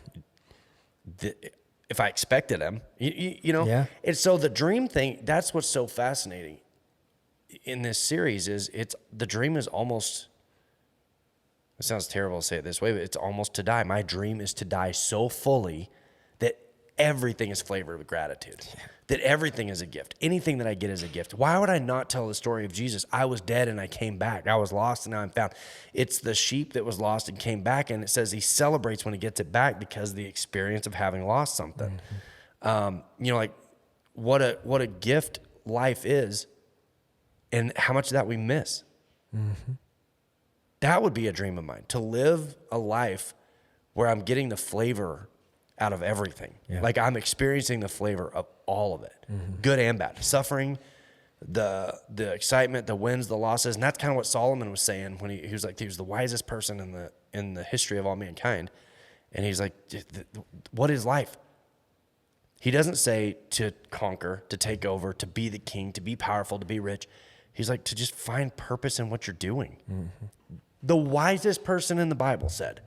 if I expected him, you know? Yeah. And so the dream thing, that's what's so fascinating in this series is the dream is almost, it sounds terrible to say it this way, but it's almost to die. My dream is to die so fully that everything is flavored with gratitude, that everything is a gift. Anything that I get is a gift. Why would I not tell the story of Jesus? I was dead and I came back. I was lost and now I'm found. It's the sheep that was lost and came back, and it says he celebrates when he gets it back because of the experience of having lost something. Like what a gift life is, and how much of that we miss. That would be a dream of mine, to live a life where I'm getting the flavor out of everything. Yeah. Like I'm experiencing the flavor of all of it, good and bad, suffering, the excitement, the wins, the losses. And that's kind of what Solomon was saying when he was like, he was the wisest person in the history of all mankind. And he's like, what is life? He doesn't say to conquer, to take over, to be the king, to be powerful, to be rich. He's like, to just find purpose in what you're doing. The wisest person in the Bible said,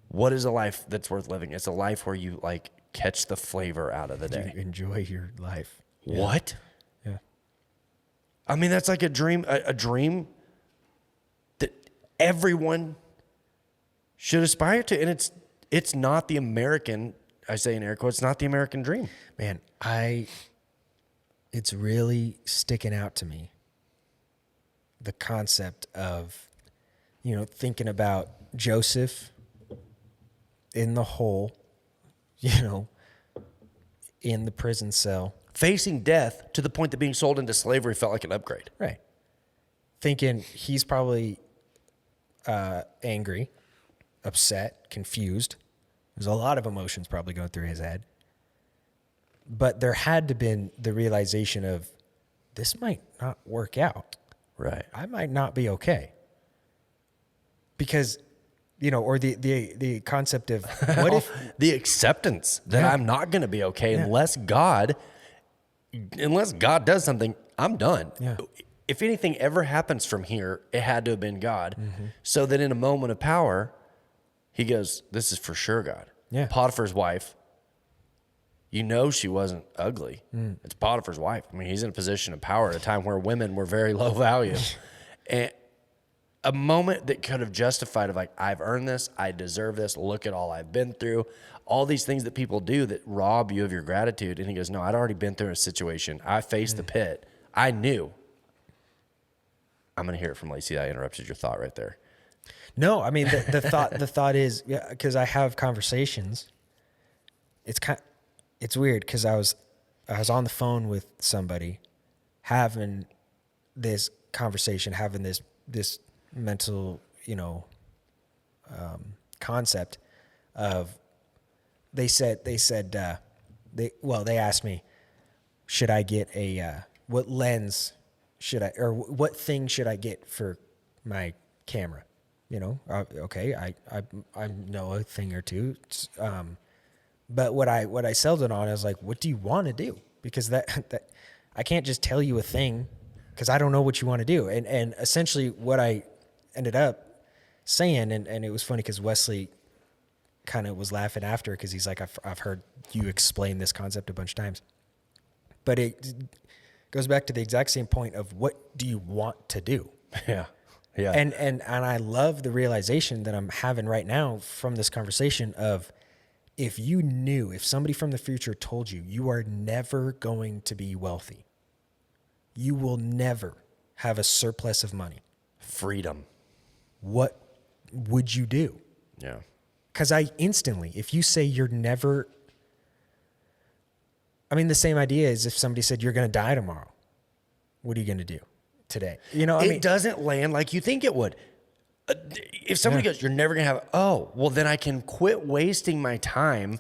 what is a life that's worth living? It's a life where you like catch the flavor out of the day. You enjoy your life. Yeah. What? Yeah. I mean, that's like a dream that everyone should aspire to. And it's not the American, I say in air quotes, it's not the American dream. Man, it's really sticking out to me, the concept of, thinking about Joseph in the hole, in the prison cell. Facing death to the point that being sold into slavery felt like an upgrade. Right. Thinking he's probably angry, upset, confused. There's a lot of emotions probably going through his head. But there had to been the realization of, this might not work out. Right. I might not be okay. Because, or the concept of, what if the acceptance that I'm not going to be okay unless God does something, I'm done. Yeah. If anything ever happens from here, it had to have been God. So that in a moment of power, he goes, this is for sure God. Yeah. Potiphar's wife, she wasn't ugly. It's Potiphar's wife. I mean, he's in a position of power at a time where women were very low value. And a moment that could have justified of like, I've earned this, I deserve this, look at all I've been through, all these things that people do that rob you of your gratitude. And he goes, no, I'd already been through a situation. I faced the pit. I knew. I'm going to hear it from Lacey. I interrupted your thought right there. No, I mean, the thought is, because I have conversations. It's weird because I was on the phone with somebody having this conversation, having this mental, concept of, they asked me, should I get what lens what thing should I get for my camera? Okay, I know a thing or two. But what I settled it on, I was like, what do you want to do? Because that I can't just tell you a thing because I don't know what you want to do. And essentially what I ended up saying, and it was funny because Wesley kind of was laughing after because he's like, I've heard you explain this concept a bunch of times. But it goes back to the exact same point of what do you want to do? Yeah. Yeah. And I love the realization that I'm having right now from this conversation of if somebody from the future told you, you are never going to be wealthy, you will never have a surplus of money. Freedom. What would you do? Yeah. Because if you say you're never, the same idea is if somebody said you're going to die tomorrow, what are you going to do today? It doesn't land like you think it would. If somebody goes, you're never going to well, then I can quit wasting my time.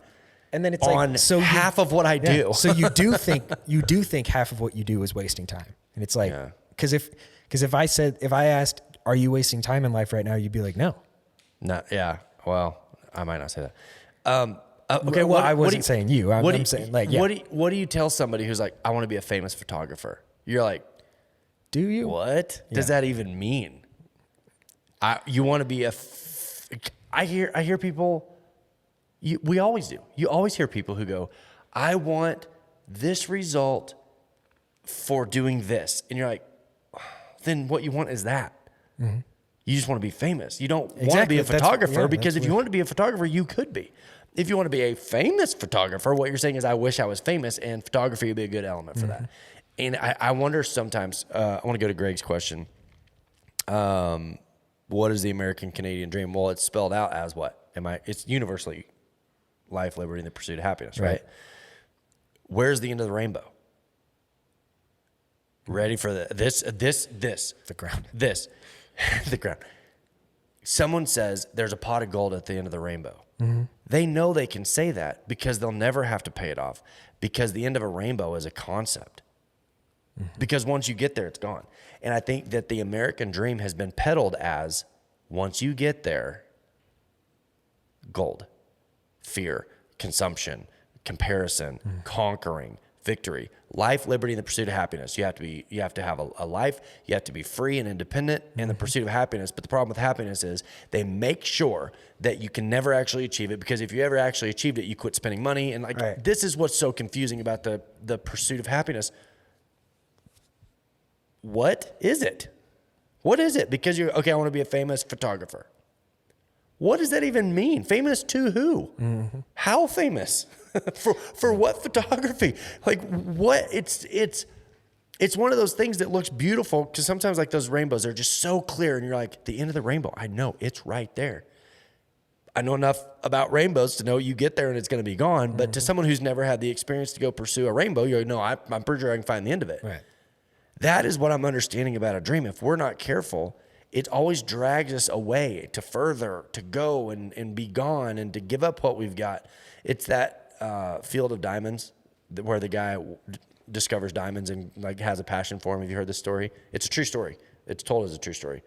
And then it's on half of what I do. So you do think half of what you do is wasting time. And it's like, because if I asked, are you wasting time in life right now? You'd be like, no. Yeah. Well, I might not say that. Okay. Well, I wasn't saying you. I'm saying like, yeah. What do you tell somebody who's like, I want to be a famous photographer? You're like, do you? What does that even mean? You want to be I hear people, we always do. You always hear people who go, I want this result for doing this. And you're like, then what you want is that. Mm-hmm. You just want to be famous. You don't want to be a photographer because if you want to be a photographer, you could be. If you want to be a famous photographer, what you're saying is, I wish I was famous, and photography would be a good element for that. And I wonder sometimes, I want to go to Greg's question. What is the American Canadian dream? Well, it's spelled out as what? It's universally life, liberty, and the pursuit of happiness, right? Where's the end of the rainbow? Ready for this. The ground. The ground. Someone says there's a pot of gold at the end of the rainbow. Mm-hmm. They know they can say that because they'll never have to pay it off, because the end of a rainbow is a concept. Mm-hmm. Because once you get there, it's gone. And I think that the American dream has been peddled as, once you get there, gold, fear, consumption, comparison, conquering, victory, life, liberty, and the pursuit of happiness. You have to have a life. You have to be free and independent, and the pursuit of happiness. But the problem with happiness is they make sure that you can never actually achieve it, because if you ever actually achieved it, you quit spending money. And this is what's so confusing about the pursuit of happiness. What is it? What is it? Because I want to be a famous photographer. What does that even mean? Famous to who? Mm-hmm. How famous? for what photography? Like what? It's one of those things that looks beautiful, because sometimes like those rainbows are just so clear, and you're like, the end of the rainbow. I know it's right there. I know enough about rainbows to know you get there and it's going to be gone. But to someone who's never had the experience to go pursue a rainbow, you're like, no, I'm pretty sure I can find the end of it. Right. That is what I'm understanding about a dream. If we're not careful, it always drags us away to further, to go and be gone and to give up what we've got. It's that field of diamonds where the guy discovers diamonds and like has a passion for them. Have you heard this story? It's a true story. It's told as a true story.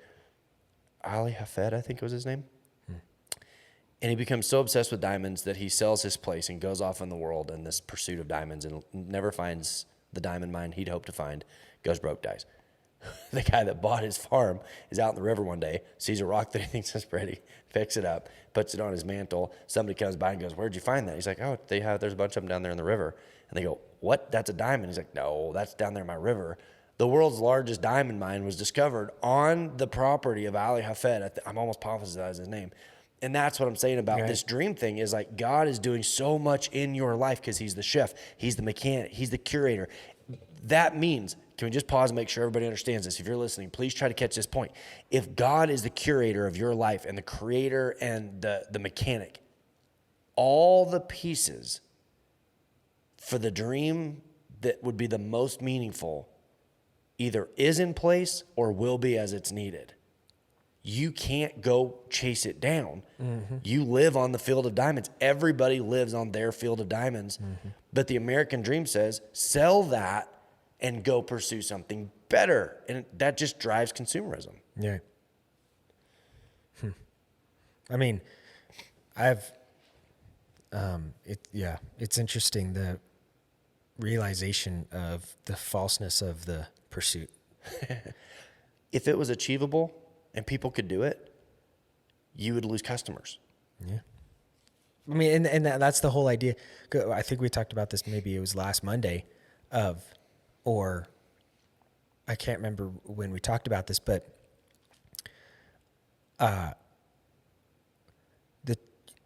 Ali Hafed, I think was his name. And he becomes so obsessed with diamonds that he sells his place and goes off in the world in this pursuit of diamonds and never finds the diamond mine he'd hoped to find. Goes broke, dies. The guy that bought his farm is out in the river one day, sees a rock that he thinks is pretty, picks it up, puts it on his mantle. Somebody comes by and goes, "Where'd you find that?" He's like, "Oh, there's a bunch of them down there in the river." And they go, "What? That's a diamond?" He's like, "No, that's down there in my river." The world's largest diamond mine was discovered on the property of Ali Hafed. I'm almost positive that is his name. And that's what I'm saying about this dream thing is like God is doing so much in your life because he's the chef, he's the mechanic, he's the curator. That means, can we just pause and make sure everybody understands this? If you're listening, please try to catch this point. If God is the curator of your life and the creator and the mechanic, all the pieces for the dream that would be the most meaningful either is in place or will be as it's needed. You can't go chase it down. Mm-hmm. You live on the field of diamonds. Everybody lives on their field of diamonds. Mm-hmm. But the American dream says, sell that and go pursue something better. And that just drives consumerism. Yeah. I mean, it's interesting that realization of the falseness of the pursuit. If it was achievable and people could do it, you would lose customers. Yeah. I mean, and that's the whole idea. I think we talked about this, maybe it was last Monday or I can't remember when we talked about this, but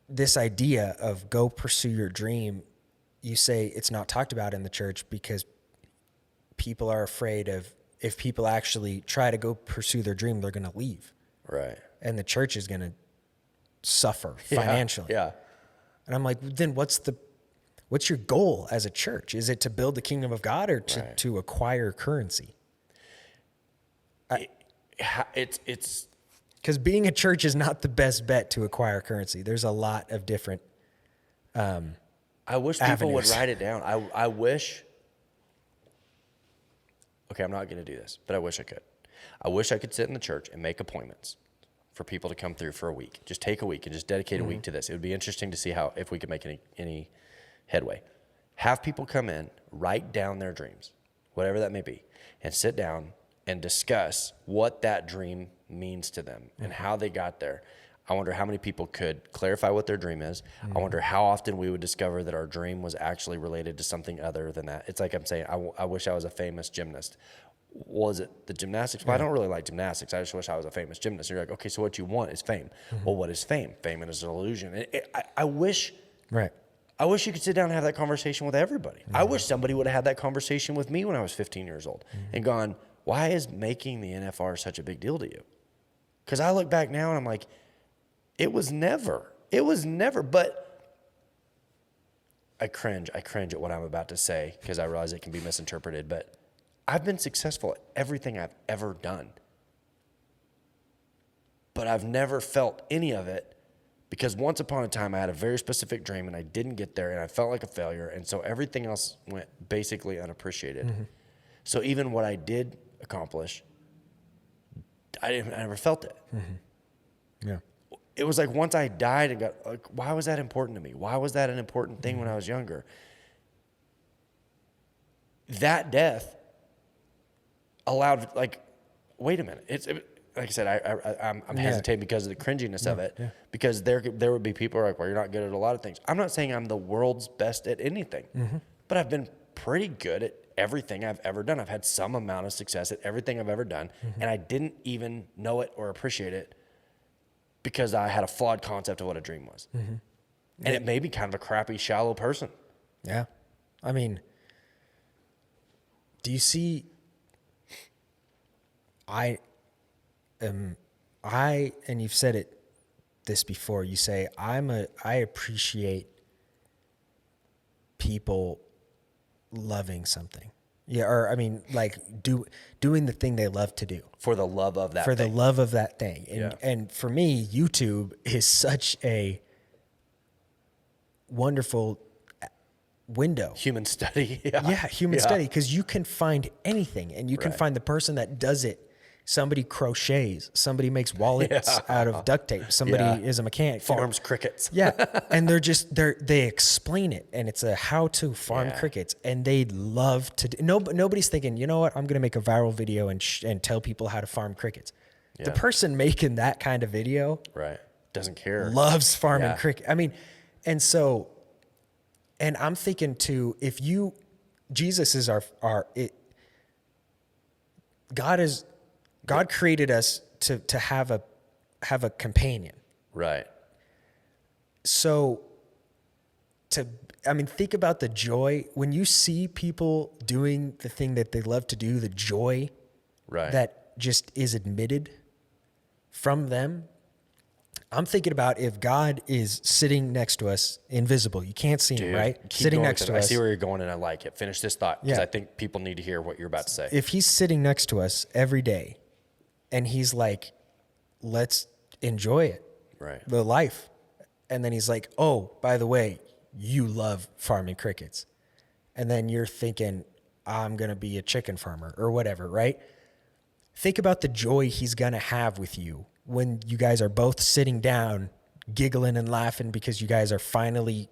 this idea of go pursue your dream, you say it's not talked about in the church because people are afraid of, if people actually try to go pursue their dream, they're going to leave. Right. And the church is going to suffer financially. Yeah. And I'm like, then what's your goal as a church? Is it to build the kingdom of God or to acquire currency? It's because being a church is not the best bet to acquire currency. There's a lot of different I wish people would write it down. I wish. Okay, I'm not going to do this, but I wish I could. I wish I could sit in the church and make appointments for people to come through for a week. Just take a week and just dedicate a week to this. It would be interesting to see if we could make any headway. Have people come in, write down their dreams, whatever that may be, and sit down and discuss what that dream means to them and how they got there. I wonder how many people could clarify what their dream is. I wonder how often we would discover that our dream was actually related to something other than that. It's like I'm saying, I wish I was a famous gymnast. Was it the gymnastics? Well, I don't really like gymnastics. I just wish I was a famous gymnast. And you're like, okay, so what you want is fame. Well, what is fame? Fame is an illusion. I wish you could sit down and have that conversation with everybody. I wish somebody would have had that conversation with me when I was 15 years old and gone, why is making the NFR such a big deal to you? Because I look back now and I'm like, it was never, but I cringe at what I'm about to say because I realize it can be misinterpreted, but I've been successful at everything I've ever done. But I've never felt any of it because once upon a time I had a very specific dream and I didn't get there and I felt like a failure. And so everything else went basically unappreciated. So even what I did accomplish, I never felt it. Yeah. It was like once I died and got like, why was that important to me? Why was that an important thing when I was younger? That death allowed, like, wait a minute. Like I said, I'm hesitating because of the cringiness of it. Because there would be people who are like, well, you're not good at a lot of things. I'm not saying I'm the world's best at anything, but I've been pretty good at everything I've ever done. I've had some amount of success at everything I've ever done, and I didn't even know it or appreciate it because I had a flawed concept of what a dream was. And it made me kind of a crappy, shallow person. Yeah. I mean, do you see, and you've said this before, you say, I appreciate people loving something. Yeah. Or, I mean, like doing the thing they love to do. For the love of that thing. the love of that thing. And for me, YouTube is such a wonderful window. Human study. Human study. Because you can find anything and you can find the person that does it. Somebody crochets, somebody makes wallets out of duct tape, somebody is a mechanic. Farms crickets. And they explain it, and it's a how to farm crickets, and they love to do, nobody's thinking, you know what, I'm going to make a viral video and tell people how to farm crickets. The person making that kind of video doesn't care. Loves farming cricket. I mean, and I'm thinking too, Jesus is God created us to have a companion. Right. So think about the joy when you see people doing the thing that they love to do, the joy that just is admitted from them. I'm thinking about if God is sitting next to us, invisible, you can't see him, right? Sitting next to us. I see where you're going and I like it. Finish this thought because I think people need to hear what you're about to say. If he's sitting next to us every day and he's like, let's enjoy it, the life. And then he's like, oh, by the way, you love farming crickets. And then you're thinking, I'm going to be a chicken farmer or whatever, right? Think about the joy he's going to have with you when you guys are both sitting down, giggling and laughing because you guys are finally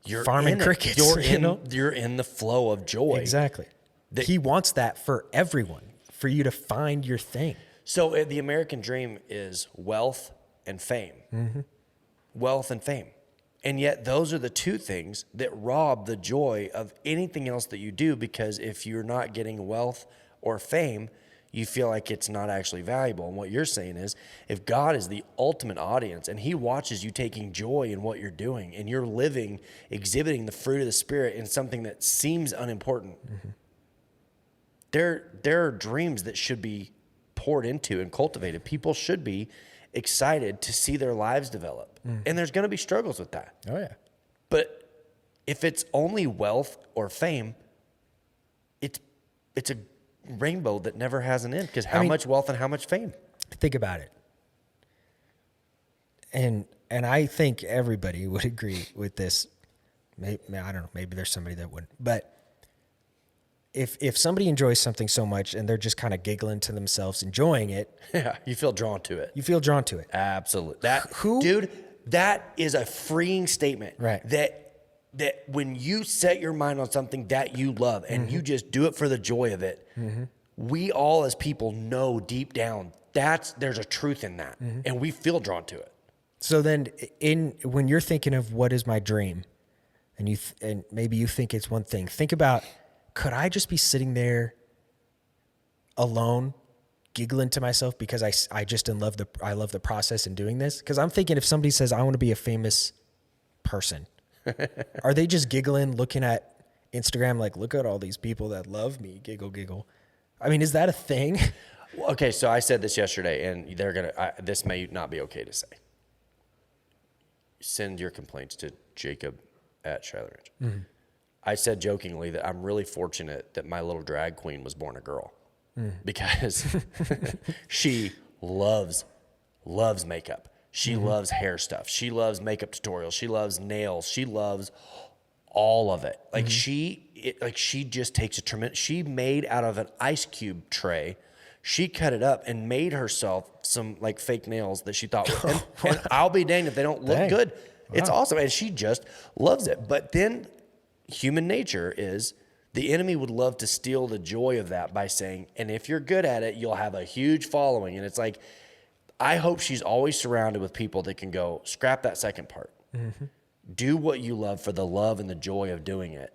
you're farming crickets. You're in the flow of joy. Exactly. He wants that for everyone, for you to find your thing. So the American dream is wealth and fame. Mm-hmm. Wealth and fame. And yet those are the two things that rob the joy of anything else that you do, because if you're not getting wealth or fame, you feel like it's not actually valuable. And what you're saying is, if God is the ultimate audience and he watches you taking joy in what you're doing and you're living, exhibiting the fruit of the Spirit in something that seems unimportant, mm-hmm. there are dreams that should be poured into and cultivated. People should be excited to see their lives develop. Mm. And there's going to be struggles with that. Oh, yeah. But if it's only wealth or fame, it's a rainbow that never has an end, because how much wealth and how much fame? Think about it. And I think everybody would agree with this. Maybe, I don't know, maybe there's somebody that wouldn't. But if somebody enjoys something so much and they're just kind of giggling to themselves, enjoying it. Yeah, you feel drawn to it. You feel drawn to it. Absolutely. Dude, that is a freeing statement. Right. That when you set your mind on something that you love and mm-hmm. you just do it for the joy of it, mm-hmm. we all as people know deep down there's a truth in that, mm-hmm. and we feel drawn to it. So then when you're thinking of what is my dream, and maybe you think it's one thing, think about, could I just be sitting there alone, giggling to myself because I just love the process in doing this? Because I'm thinking, if somebody says, I want to be a famous person, are they just giggling, looking at Instagram like, look at all these people that love me, giggle, giggle? I mean, is that a thing? Okay, so I said this yesterday, and this may not be okay to say. Send your complaints to Jacob at Shiloh Ranch. Mm-hmm. I said jokingly that I'm really fortunate that my little drag queen was born a girl, because she loves makeup. She mm-hmm. loves hair stuff. She loves makeup tutorials. She loves nails. She loves all of it. Like mm-hmm. she just takes a tremendous. She made out of an ice cube tray. She cut it up and made herself some like fake nails that she thought were, and I'll be danged if they don't look good. Wow. It's awesome. And she just loves it. But then human nature is, the enemy would love to steal the joy of that by saying, and if you're good at it, you'll have a huge following. And it's like, I hope she's always surrounded with people that can go, scrap that second part. Mm-hmm. Do what you love for the love and the joy of doing it.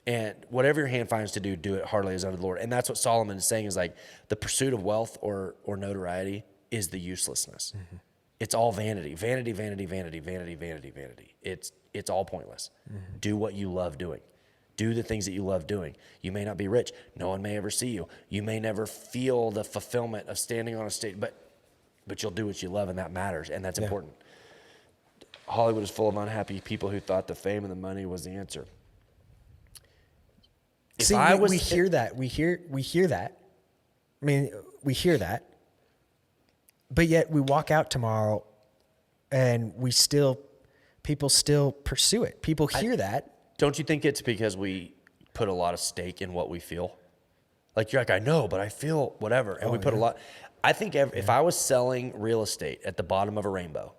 And whatever your hand finds to do, do it heartily as unto the Lord. And that's what Solomon is saying, is like, the pursuit of wealth or notoriety is the uselessness. Mm-hmm. It's all vanity, vanity, vanity, vanity, vanity, vanity, vanity. It's all pointless. Mm-hmm. Do what you love doing. Do the things that you love doing. You may not be rich. No one may ever see you. You may never feel the fulfillment of standing on a stage, but you'll do what you love, and that matters, and that's important. Hollywood is full of unhappy people who thought the fame and the money was the answer. We hear that. We hear that. I mean, we hear that. But yet we walk out tomorrow and people still pursue it. People hear that. Don't you think it's because we put a lot of stake in what we feel? Like, you're like, I know, but I feel whatever. And we put a lot. I think if I was selling real estate at the bottom of a rainbow,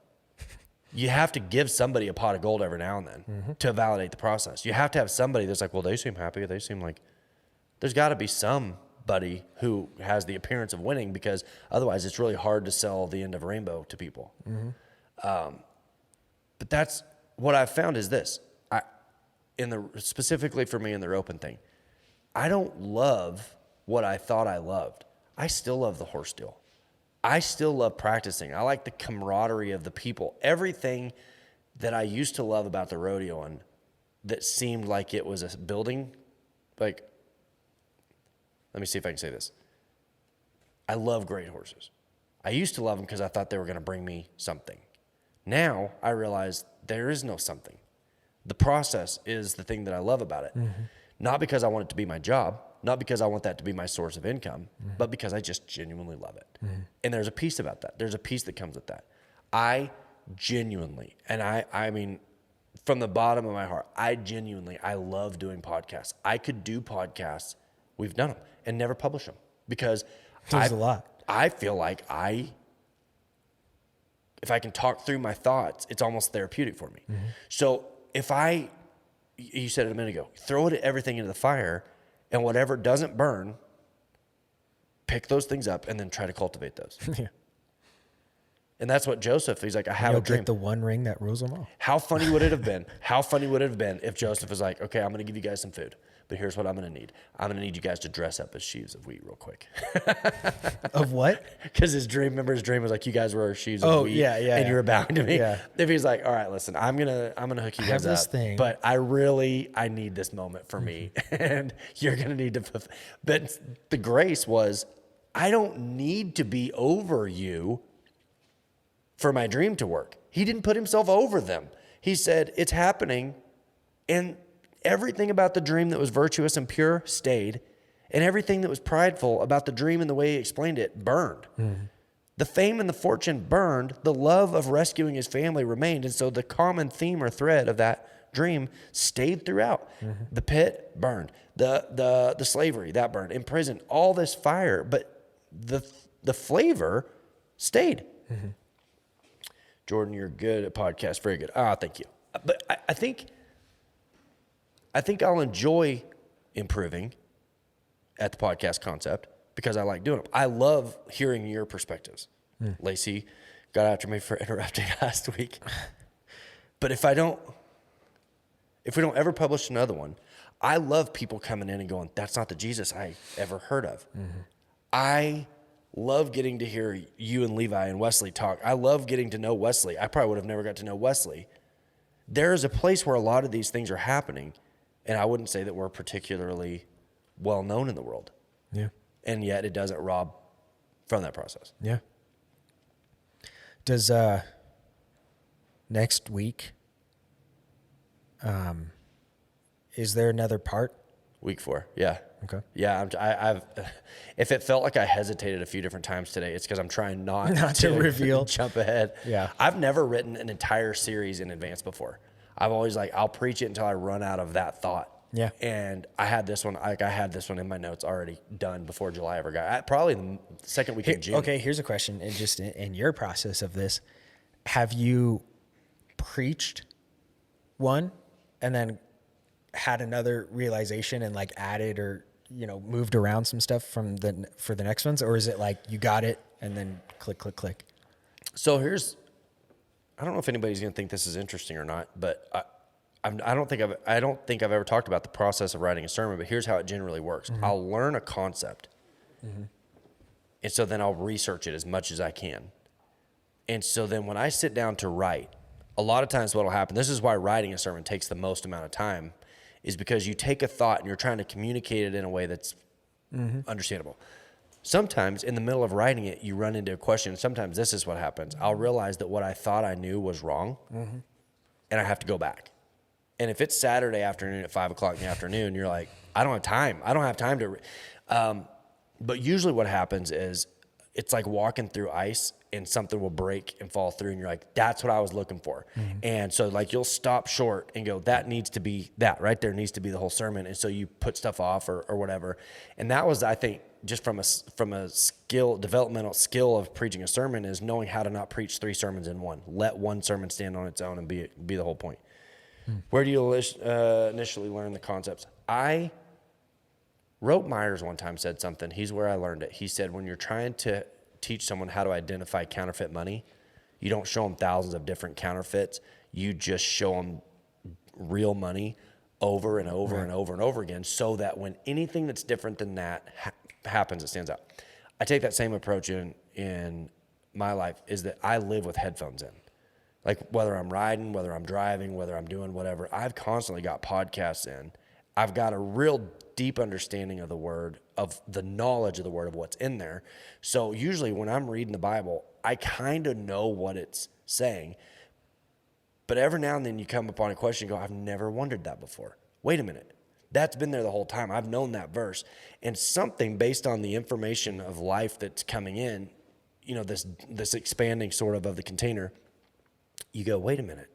you have to give somebody a pot of gold every now and then mm-hmm. to validate the process. You have to have somebody that's like, well, they seem happy. They seem like, there's got to be somebody who has the appearance of winning, because otherwise it's really hard to sell the end of a rainbow to people. Mm-hmm. But that's what I've found is this. Specifically for me in the roping thing, I don't love what I thought I loved. I still love the horse deal. I still love practicing. I like the camaraderie of the people. Everything that I used to love about the rodeo and that seemed like it was a building, like, let me see if I can say this. I love great horses. I used to love them because I thought they were going to bring me something. Now I realize there is no something. The process is the thing that I love about it. Mm-hmm. Not because I want it to be my job, not because I want that to be my source of income, mm-hmm. but because I just genuinely love it. Mm-hmm. And there's a peace about that. There's a peace that comes with that. I genuinely, and I mean, from the bottom of my heart, I love doing podcasts. I could do podcasts, we've done them, and never publish them, because there's a lot. I feel like if I can talk through my thoughts, it's almost therapeutic for me. Mm-hmm. So if I you said it a minute ago, throw everything into the fire, and whatever doesn't burn, pick those things up and then try to cultivate those. Yeah. And that's what Joseph, he's like, I have a dream. Get the one ring that rules them all. How funny would it have been? How funny would it have been if Joseph was like, okay, I'm going to give you guys some food, but here's what I'm going to need. I'm going to need you guys to dress up as sheaves of wheat real quick. Of what? Because his dream was like, you guys were sheaves of wheat. And you were bowing to me. Yeah. If he's like, all right, listen, I'm gonna hook you guys up. This thing. But I need this moment for me. And you're going to need to fulfill. But the grace was, I don't need to be over you for my dream to work. He didn't put himself over them. He said, it's happening. And everything about the dream that was virtuous and pure stayed. And everything that was prideful about the dream and the way he explained it burned. Mm-hmm. The fame and the fortune burned. The love of rescuing his family remained. And so the common theme or thread of that dream stayed throughout. Mm-hmm. The pit burned. The slavery, that burned. In prison, all this fire. But the flavor stayed. Mm-hmm. Jordan, you're good at podcasts. Very good. Thank you. But I think I'll enjoy improving at the podcast concept because I like doing them. I love hearing your perspectives. Lacey got after me for interrupting last week. But if we don't ever publish another one, I love people coming in and going, that's not the Jesus I ever heard of. Mm-hmm. I love getting to hear you and Levi and Wesley talk. I love getting to know Wesley. I probably would have never got to know Wesley. There's a place where a lot of these things are happening, and I wouldn't say that we're particularly well known in the world. Yeah. And yet it doesn't rob from that process. Yeah. Does next week, is there another part? Week 4, yeah. Okay. Yeah, I've. If it felt like I hesitated a few different times today, it's because I'm trying not to reveal, jump ahead. Yeah. I've never written an entire series in advance before. I've always I'll preach it until I run out of that thought. Yeah. And I had this one. I had this one in my notes already done before July ever got. Probably the second week of June. Okay. Here's a question, and just in your process of this, have you preached one and then had another realization and added or moved around some stuff for the next ones, or is it you got it and then click? So I don't know if anybody's gonna think this is interesting or not, but I don't think I've ever talked about the process of writing a sermon. But here's how it generally works: mm-hmm. I'll learn a concept, mm-hmm. and so then I'll research it as much as I can, and so then when I sit down to write, a lot of times what'll happen. This is why writing a sermon takes the most amount of time. Is because you take a thought and you're trying to communicate it in a way that's mm-hmm. understandable. Sometimes in the middle of writing it, you run into a question. Sometimes this is what happens. I'll realize that what I thought I knew was wrong, mm-hmm. and I have to go back. And if it's Saturday afternoon at 5:00 in the afternoon, you're like, I don't have time. I don't have time to. But usually what happens is it's like walking through ice and something will break and fall through and you're like, that's what I was looking for. Mm-hmm. And so you'll stop short and go, that needs to be that right there needs to be the whole sermon. And so you put stuff off or whatever. And that was, I think, just from a developmental skill of preaching a sermon is knowing how to not preach 3 sermons in one. Let one sermon stand on its own and be the whole point. Where do you initially learn the concepts? Rope Myers one time said something. He's where I learned it. He said, when you're trying to teach someone how to identify counterfeit money, you don't show them thousands of different counterfeits. You just show them real money over and over right. and over and over again so that when anything that's different than that happens, it stands out. I take that same approach in my life is that I live with headphones in. Whether I'm riding, whether I'm driving, whether I'm doing whatever, I've constantly got podcasts in. I've got a real deep understanding of the word, of the knowledge of the word, of what's in there. So usually when I'm reading the Bible, I kind of know what it's saying. But every now and then you come upon a question and go, I've never wondered that before. Wait a minute. That's been there the whole time. I've known that verse. And something based on the information of life that's coming in, this expanding sort of the container, you go, wait a minute.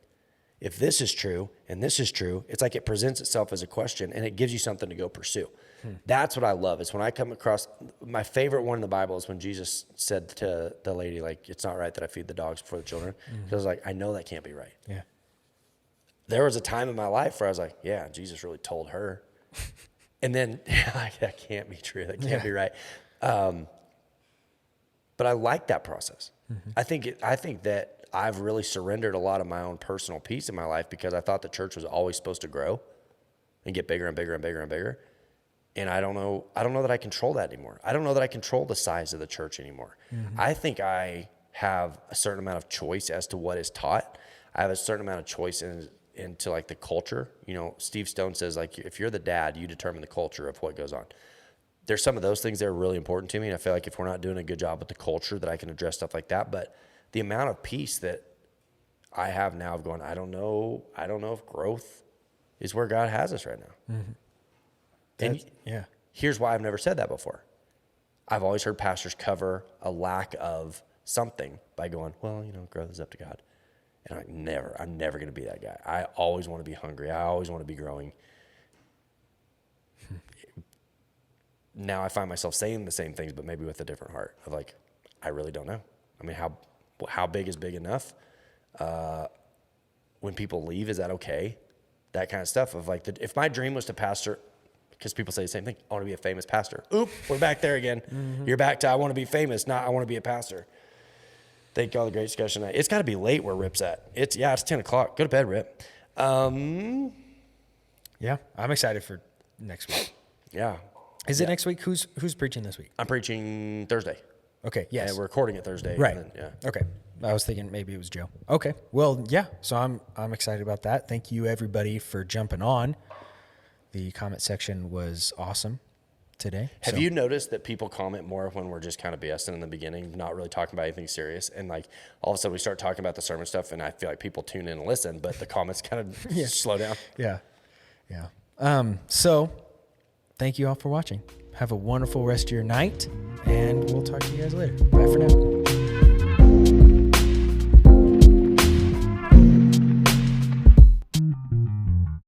If this is true and this is true, it's like it presents itself as a question and it gives you something to go pursue. That's what I love. Is when I come across, my favorite one in the Bible is when Jesus said to the lady, it's not right that I feed the dogs before the children. Mm-hmm. I was like, I know that can't be right. Yeah. there was a time in my life where I was like, yeah, Jesus really told her. And then that can't be true. That can't be right. But I like that process. Mm-hmm. I think that I've really surrendered a lot of my own personal peace in my life because I thought the church was always supposed to grow and get bigger and bigger and bigger and bigger. And I don't know that I control that anymore. I don't know that I control the size of the church anymore. Mm-hmm. I think I have a certain amount of choice as to what is taught. I have a certain amount of choice into like the culture. You know, Steve Stone says, like, if you're the dad, you determine the culture of what goes on. There's some of those things that are really important to me. And I feel like if we're not doing a good job with the culture, that I can address stuff like that. But the amount of peace that I have now of going, I don't know if growth is where God has us right now. Mm-hmm. And here's why I've never said that before. I've always heard pastors cover a lack of something by going, well, you know, growth is up to God. And I'm never going to be that guy. I always want to be hungry. I always want to be growing. Now I find myself saying the same things, but maybe with a different heart of like, I really don't know. I mean, how big is big enough? When people leave, is that okay? That kind of stuff of like, if my dream was to pastor, because people say the same thing, I want to be a famous pastor. Oop, we're back there again. Mm-hmm. You're back to I want to be famous, not I want to be a pastor. Thank you all the great discussion. It's got to be late where Rip's at. It's 10 o'clock. Go to bed, Rip. Yeah, I'm excited for next week. Yeah. Is it next week? Who's preaching this week? I'm preaching Thursday. Okay, yes. Yeah, we're recording it Thursday. Right. Then, Okay. I was thinking maybe it was Joe. Okay. Well, yeah. So I'm excited about that. Thank you everybody for jumping on. The comment section was awesome today. Have you noticed that people comment more when we're just kind of BSing in the beginning, not really talking about anything serious? And like all of a sudden we start talking about the sermon stuff and I feel like people tune in and listen, but the comments kind of slow down. Yeah. Yeah. So thank you all for watching. Have a wonderful rest of your night and we'll talk to you guys later. Bye for now.